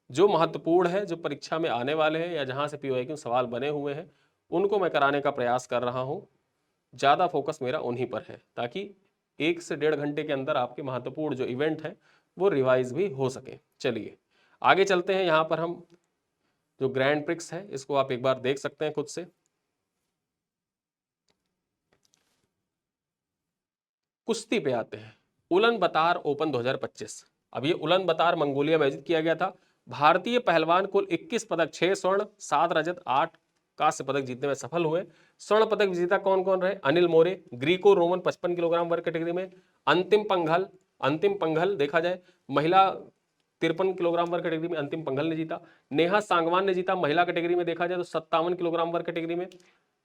जो महत्वपूर्ण है, जो परीक्षा में आने वाले हैं या जहां से POQ सवाल बने हुए हैं उनको मैं कराने का प्रयास कर रहा हूं। ज्यादा फोकस मेरा उन्हीं पर है ताकि 1 से 1.5 घंटे के अंदर आपके महत्वपूर्ण जो इवेंट है वो रिवाइज भी हो सके। चलिए आगे चलते हैं। यहाँ पर हम जो ग्रैंड प्रिक्स है इसको आप एक बार देख सकते हैं खुद से। कुश्ती पे आते हैं, उलन बतार ओपन 2025। अब ये उलन बतार मंगोलिया में आयोजित किया गया था। भारतीय पहलवान कुल 21 पदक 6 स्वर्ण 7 रजत 8 कांस्य पदक जीतने में सफल हुए। स्वर्ण पदक विजेता कौन कौन रहे? अनिल मोरे ग्रीको रोमन 55 किलोग्राम वर्ग कैटेगरी में। अंतिम पंघल देखा जाए महिला 53 किलोग्राम वर्ग कैटेगरी में अंतिम पंघल ने जीता। नेहा सांगवान ने जीता महिला कैटेगरी में देखा जाए तो 57 किलोग्राम वर्ग कैटेगरी में।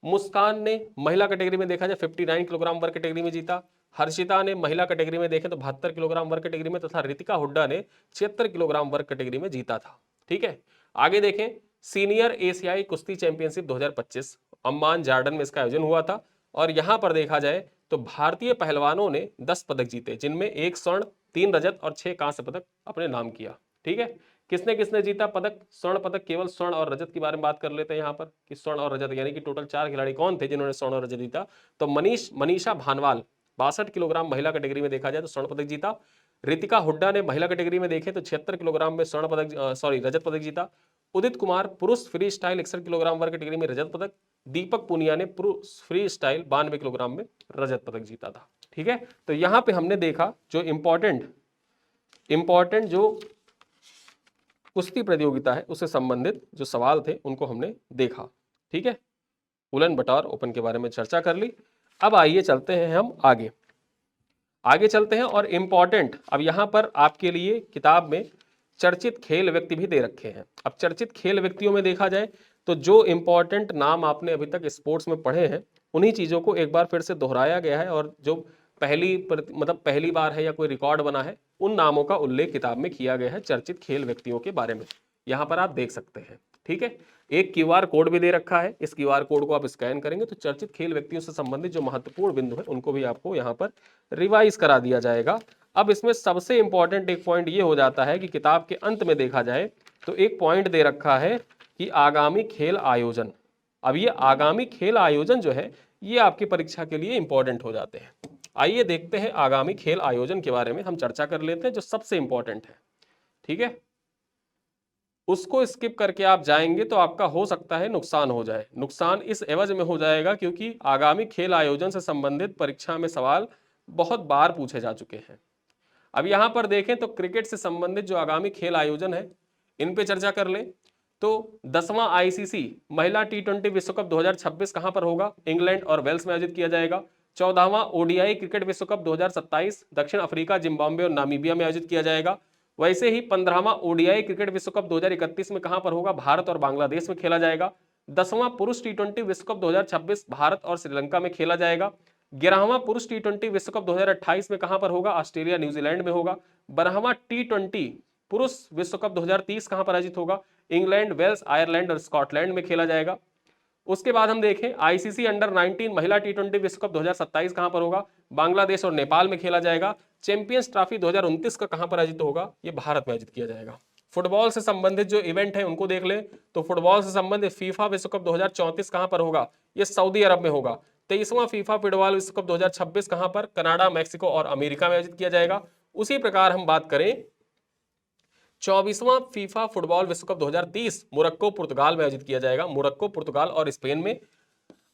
मुस्कान ने महिला कैटेगरी में देखा जाए 59 किलोग्राम वर्ग कैटेगरी में जीता। हर्षिता ने महिला कैटेगरी में देखें तो 72 किलोग्राम वर्ग कैटेगरी में तथा रितिका हुड्डा ने 76 किलोग्राम वर्ग कैटेगरी में जीता था। ठीक है, आगे देखें सीनियर एशियाई कुश्ती चैंपियनशिप 2025 अम्मान जॉर्डन में इसका आयोजन हुआ था। और यहां पर देखा जाए तो भारतीय पहलवानों ने 10 पदक जीते, जिनमें 1 स्वर्ण 3 रजत और 6 कांस्य पदक अपने नाम किया। ठीक है, किसने किसने जीता पदक? स्वर्ण पदक केवल स्वर्ण और रजत के बारे में बात कर लेते हैं यहाँ पर कि स्वर्ण और रजत यानी कि टोटल 4 खिलाड़ी कौन थे जिन्होंने स्वर्ण और रजत जीता? तो मनीषा भानवाल 62 किलोग्राम महिला कैटेगरी में देखा जाए तो स्वर्ण पदक जीता। रितिका हुड्डा ने महिला कैटेगरी में देखे तो 76 किलोग्राम में रजत पदक जीता। उदित कुमार पुरुष फ्री स्टाइल 61 किलोग्राम वर्ग कैटेगरी में रजत पदक। दीपक पुनिया ने पुरुष फ्री स्टाइल 92 किलोग्राम में रजत पदक जीता था। ठीक है, तो यहां पे हमने देखा जो इंपॉर्टेंट जो कुश्ती प्रतियोगिता है उससे संबंधित जो सवाल थे उनको हमने देखा। ठीक है, उलन बटार ओपन के बारे में चर्चा कर ली। अब आइए चलते हैं हम आगे चलते हैं और इंपॉर्टेंट अब यहां पर आपके लिए किताब में चर्चित खेल व्यक्ति भी दे रखे हैं। अब चर्चित खेल व्यक्तियों में देखा जाए तो जो इंपॉर्टेंट नाम आपने अभी तक स्पोर्ट्स में पढ़े हैं उन्हीं चीजों को एक बार फिर से दोहराया गया है और जो पहली बार है या कोई रिकॉर्ड बना है उन नामों का उल्लेख किताब में किया गया है चर्चित खेल व्यक्तियों के बारे में। यहां पर आप देख सकते हैं। ठीक है, एक QR कोड भी दे रखा है, इस QR कोड को आप स्कैन करेंगे तो चर्चित खेल व्यक्तियों से संबंधित जो महत्वपूर्ण बिंदु है उनको भी आपको यहाँ पर रिवाइज करा दिया जाएगा। अब इसमें सबसे इंपॉर्टेंट एक पॉइंट ये हो जाता है कि किताब के अंत में देखा जाए तो एक पॉइंट दे रखा है कि आगामी खेल आयोजन। अब ये आगामी खेल आयोजन जो है ये आपकी परीक्षा के लिए इंपॉर्टेंट हो जाते हैं। आइए देखते हैं आगामी खेल आयोजन के बारे में हम चर्चा कर लेते हैं जो सबसे इंपॉर्टेंट है। ठीक है, उसको स्किप करके आप जाएंगे तो आपका हो सकता है नुकसान हो जाए। नुकसान इस एवज में हो जाएगा क्योंकि आगामी खेल आयोजन से संबंधित परीक्षा में सवाल बहुत बार पूछे जा चुके हैं। अब यहां पर देखें तो क्रिकेट से संबंधित जो आगामी खेल आयोजन है इन पे चर्चा कर लें तो 10वां आईसीसी महिला टी20 विश्व कप 2026 कहां पर होगा? इंग्लैंड और वेल्स में आयोजित किया जाएगा। 14वां ओडीआई क्रिकेट विश्व कप 2027 दक्षिण अफ्रीका, जिम्बाब्वे और नामीबिया में आयोजित किया जाएगा। वैसे ही 15वां ओडीआई क्रिकेट विश्व कप 2031 में कहां पर होगा? भारत और बांग्लादेश में खेला जाएगा। 10वां पुरुष टी20 विश्व कप 2026 भारत और श्रीलंका में खेला जाएगा। 11वां पुरुष टी20 विश्व कप 2028 में कहां पर होगा? ऑस्ट्रेलिया न्यूजीलैंड में होगा। 12वां टी20 पुरुष विश्व कप 2030 कहां पर आयोजित होगा? इंग्लैंड, वेल्स, आयरलैंड और स्कॉटलैंड में खेला जाएगा। उसके बाद हम देखें आईसीसी अंडर 19 महिला टी20 विश्व कप 2027 कहां पर होगा? बांग्लादेश और नेपाल में खेला जाएगा। चैंपियंस ट्रॉफी 2029 का कहां पर आयोजित होगा? ये भारत में आयोजित किया जाएगा। फुटबॉल से संबंधित जो इवेंट है उनको देख ले तो फुटबॉल से संबंधित फीफा विश्व कप 2034 कहां पर होगा? ये सऊदी अरब में होगा। 23वां फीफा फुटबॉल विश्व कप 2026 कहां पर? कनाडा, मैक्सिको और अमेरिका में आयोजित किया जाएगा। उसी प्रकार हम बात करें 24वां फीफा फुटबॉल विश्व कप 2030 मोरक्को, पुर्तगाल में आयोजित किया जाएगा। मोरक्को, पुर्तगाल और स्पेन में।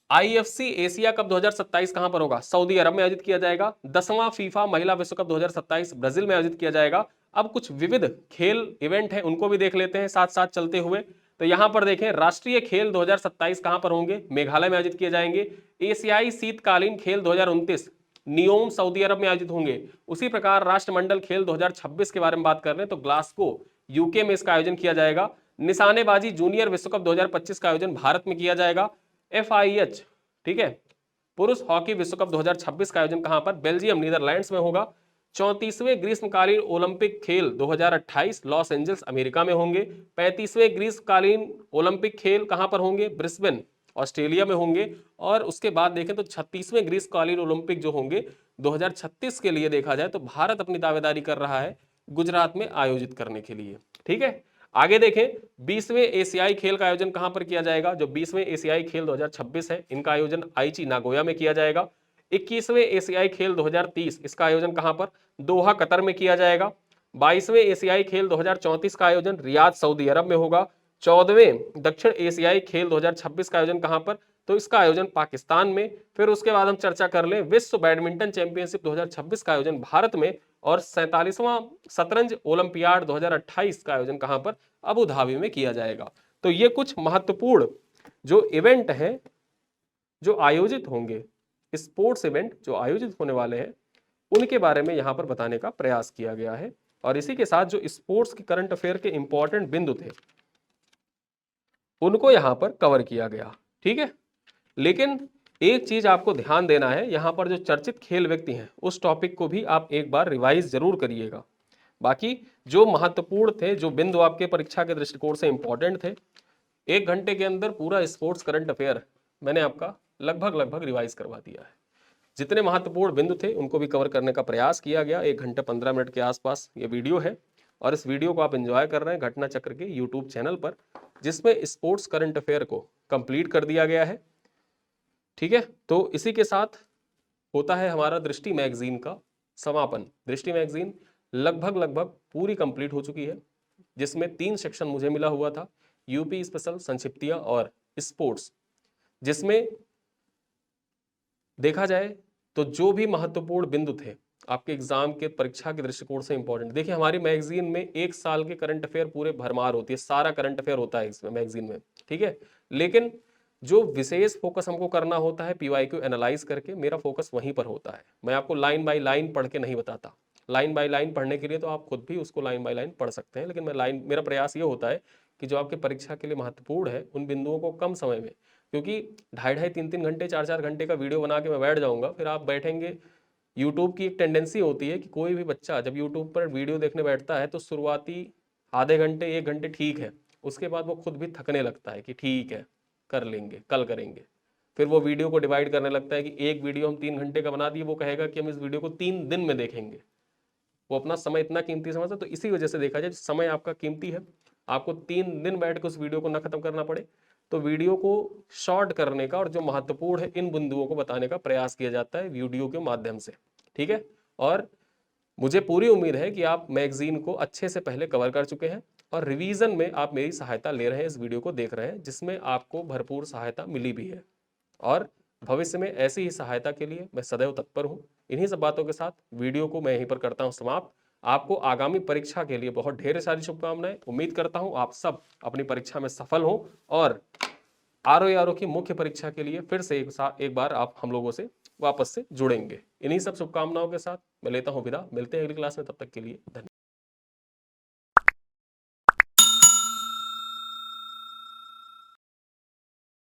आईएफसी एशिया कप 2027 कहां पर होगा? सऊदी अरब में आयोजित किया जाएगा। 10वां फीफा महिला विश्व कप 2027 ब्राजील में आयोजित किया जाएगा। अब कुछ विविध खेल इवेंट हैं उनको भी देख लेते हैं साथ साथ चलते हुए। तो यहां पर देखें राष्ट्रीय खेल 2027 कहां पर होंगे? मेघालय में आयोजित किए जाएंगे। एशियाई शीतकालीन खेल 2029 नियोम सऊदी अरब में आयोजित होंगे। उसी प्रकार राष्ट्रमंडल खेल 2026 के बारे में बात कर रहे हैं तो ग्लासगो यूके में इसका आयोजन किया जाएगा। निशानेबाजी जूनियर विश्व कप 2025 का आयोजन भारत में किया जाएगा। FIH ठीक है पुरुष हॉकी विश्व कप 2026 का आयोजन कहां पर? बेल्जियम, नीदरलैंड्स में होगा। 34वें ग्रीष्मकालीन ओलंपिक खेल 2028 लॉस एंजल्स, अमेरिका में होंगे। 35वें ग्रीष्मकालीन ओलंपिक खेल कहां पर होंगे? ब्रिस्बेन, ऑस्ट्रेलिया में होंगे। और उसके बाद देखें तो 36वें ग्रीष्मकालीन ओलंपिक जो होंगे 2036 के लिए देखा जाए तो भारत अपनी दावेदारी कर रहा है गुजरात में आयोजित करने के लिए। ठीक है, आगे देखें 20वें एशियाई खेल का आयोजन कहां पर किया जाएगा? जो 20वें एशियाई खेल 2026 है इनका आयोजन आईची नागोया में किया जाएगा। 21वें एशियाई खेल 2030 इसका आयोजन कहां पर? दोहा, कतर में किया जाएगा। 22वें एशियाई खेल 2034 का आयोजन रियाद, सऊदी अरब में होगा। 14वें दक्षिण एशियाई खेल 2026 का आयोजन कहां पर? तो इसका आयोजन पाकिस्तान में। फिर उसके बाद हम चर्चा कर लें विश्व बैडमिंटन चैंपियनशिप 2026 का आयोजन भारत में। और 47वां शतरंज ओलंपियाड 2028 का आयोजन कहां पर? अबू धाबी में किया जाएगा। तो ये कुछ महत्वपूर्ण जो इवेंट हैं जो आयोजित होंगे, स्पोर्ट्स इवेंट जो आयोजित होने वाले हैं उनके बारे में यहां पर बताने का प्रयास किया गया है। और इसी के साथ जो स्पोर्ट्स के करंट अफेयर के इंपॉर्टेंट बिंदु थे उनको यहां पर कवर किया गया। ठीक है, लेकिन एक चीज आपको ध्यान देना है, यहां पर जो चर्चित खेल व्यक्ति हैं उस टॉपिक को भी आप एक बार रिवाइज जरूर करिएगा। बाकी जो महत्वपूर्ण थे, जो बिंदु आपके परीक्षा के दृष्टिकोण से इंपॉर्टेंट थे, 1 घंटे के अंदर पूरा स्पोर्ट्स करंट अफेयर मैंने आपका लगभग रिवाइज करवा दिया है। जितने महत्वपूर्ण बिंदु थे उनको भी कवर करने का प्रयास किया गया। 1 घंटे 15 मिनट के आसपास ये वीडियो है और इस वीडियो को आप एंजॉय कर रहे हैं घटना चक्र के यूट्यूब चैनल पर, जिसमें स्पोर्ट्स करंट अफेयर को कंप्लीट कर दिया गया है। ठीक है, तो इसी के साथ होता है हमारा दृष्टि मैगजीन का समापन। दृष्टि मैगजीन लगभग पूरी कंप्लीट हो चुकी है, जिसमें 3 सेक्शन मुझे मिला हुआ था, यूपी स्पेशल, संक्षिप्तियां और स्पोर्ट्स। जिसमें देखा जाए तो जो भी महत्वपूर्ण बिंदु थे आपके एग्जाम के परीक्षा के दृष्टिकोण से इंपॉर्टेंट, देखिए हमारी मैगजीन में 1 साल के करंट अफेयर पूरे भरमार होती है, सारा करंट अफेयर होता है इसमें मैगजीन में। ठीक है, लेकिन जो विशेष फोकस हमको करना होता है PYQ एनालाइज करके, मेरा फोकस वहीं पर होता है। मैं आपको लाइन बाय लाइन पढ़ के नहीं बताता। लाइन बाय लाइन पढ़ने के लिए तो आप खुद भी उसको लाइन बाय लाइन पढ़ सकते हैं, लेकिन मेरा प्रयास ये होता है कि जो आपके परीक्षा के लिए महत्वपूर्ण है उन बिंदुओं को कम समय में, क्योंकि 2.5-3 घंटे 4 घंटे का वीडियो बना के मैं बैठ जाऊंगा, फिर आप बैठेंगे। यूट्यूब की एक टेंडेंसी होती है कि कोई भी बच्चा जब यूट्यूब पर वीडियो देखने बैठता है तो शुरुआती आधे घंटे 1 घंटे ठीक है, उसके बाद वो खुद भी थकने लगता है कि ठीक है कर लेंगे, कल करेंगे। फिर वो वीडियो को डिवाइड करने लगता है कि एक वीडियो हम 3 घंटे का बना दिए, वो कहेगा कि हम इस वीडियो को 3 दिन में देखेंगे। वो अपना समय इतना कीमती समझता है। तो इसी वजह से देखा जाए समय आपका कीमती है, आपको 3 दिन बैठ के उस वीडियो को ना खत्म करना पड़े, तो वीडियो को शॉर्ट करने का और जो महत्वपूर्ण है इन बिंदुओं को बताने का प्रयास किया जाता है वीडियो के माध्यम से। ठीक है, और मुझे पूरी उम्मीद है कि आप मैगजीन को अच्छे से पहले कवर कर चुके हैं। और रिवीजन में आप मेरी सहायता ले रहे हैं, इस वीडियो को देख रहे हैं, जिसमें आपको भरपूर सहायता मिली भी है और भविष्य में ऐसी ही सहायता के लिए मैं सदैव तत्पर हूं। इन्हीं सब बातों के साथ वीडियो को मैं यहीं पर करता हूं समाप्त। आपको आगामी परीक्षा के लिए बहुत ढेर सारी शुभकामनाएं। उम्मीद करता हूं आप सब अपनी परीक्षा में सफल हो और आरओ की मुख्य परीक्षा के लिए फिर से एक बार आप हम लोगों से वापस से जुड़ेंगे। इन्हीं सब शुभकामनाओं के साथ मैं लेता हूं विदा। मिलते हैं अगली क्लास में, तब तक के लिए धन्यवाद।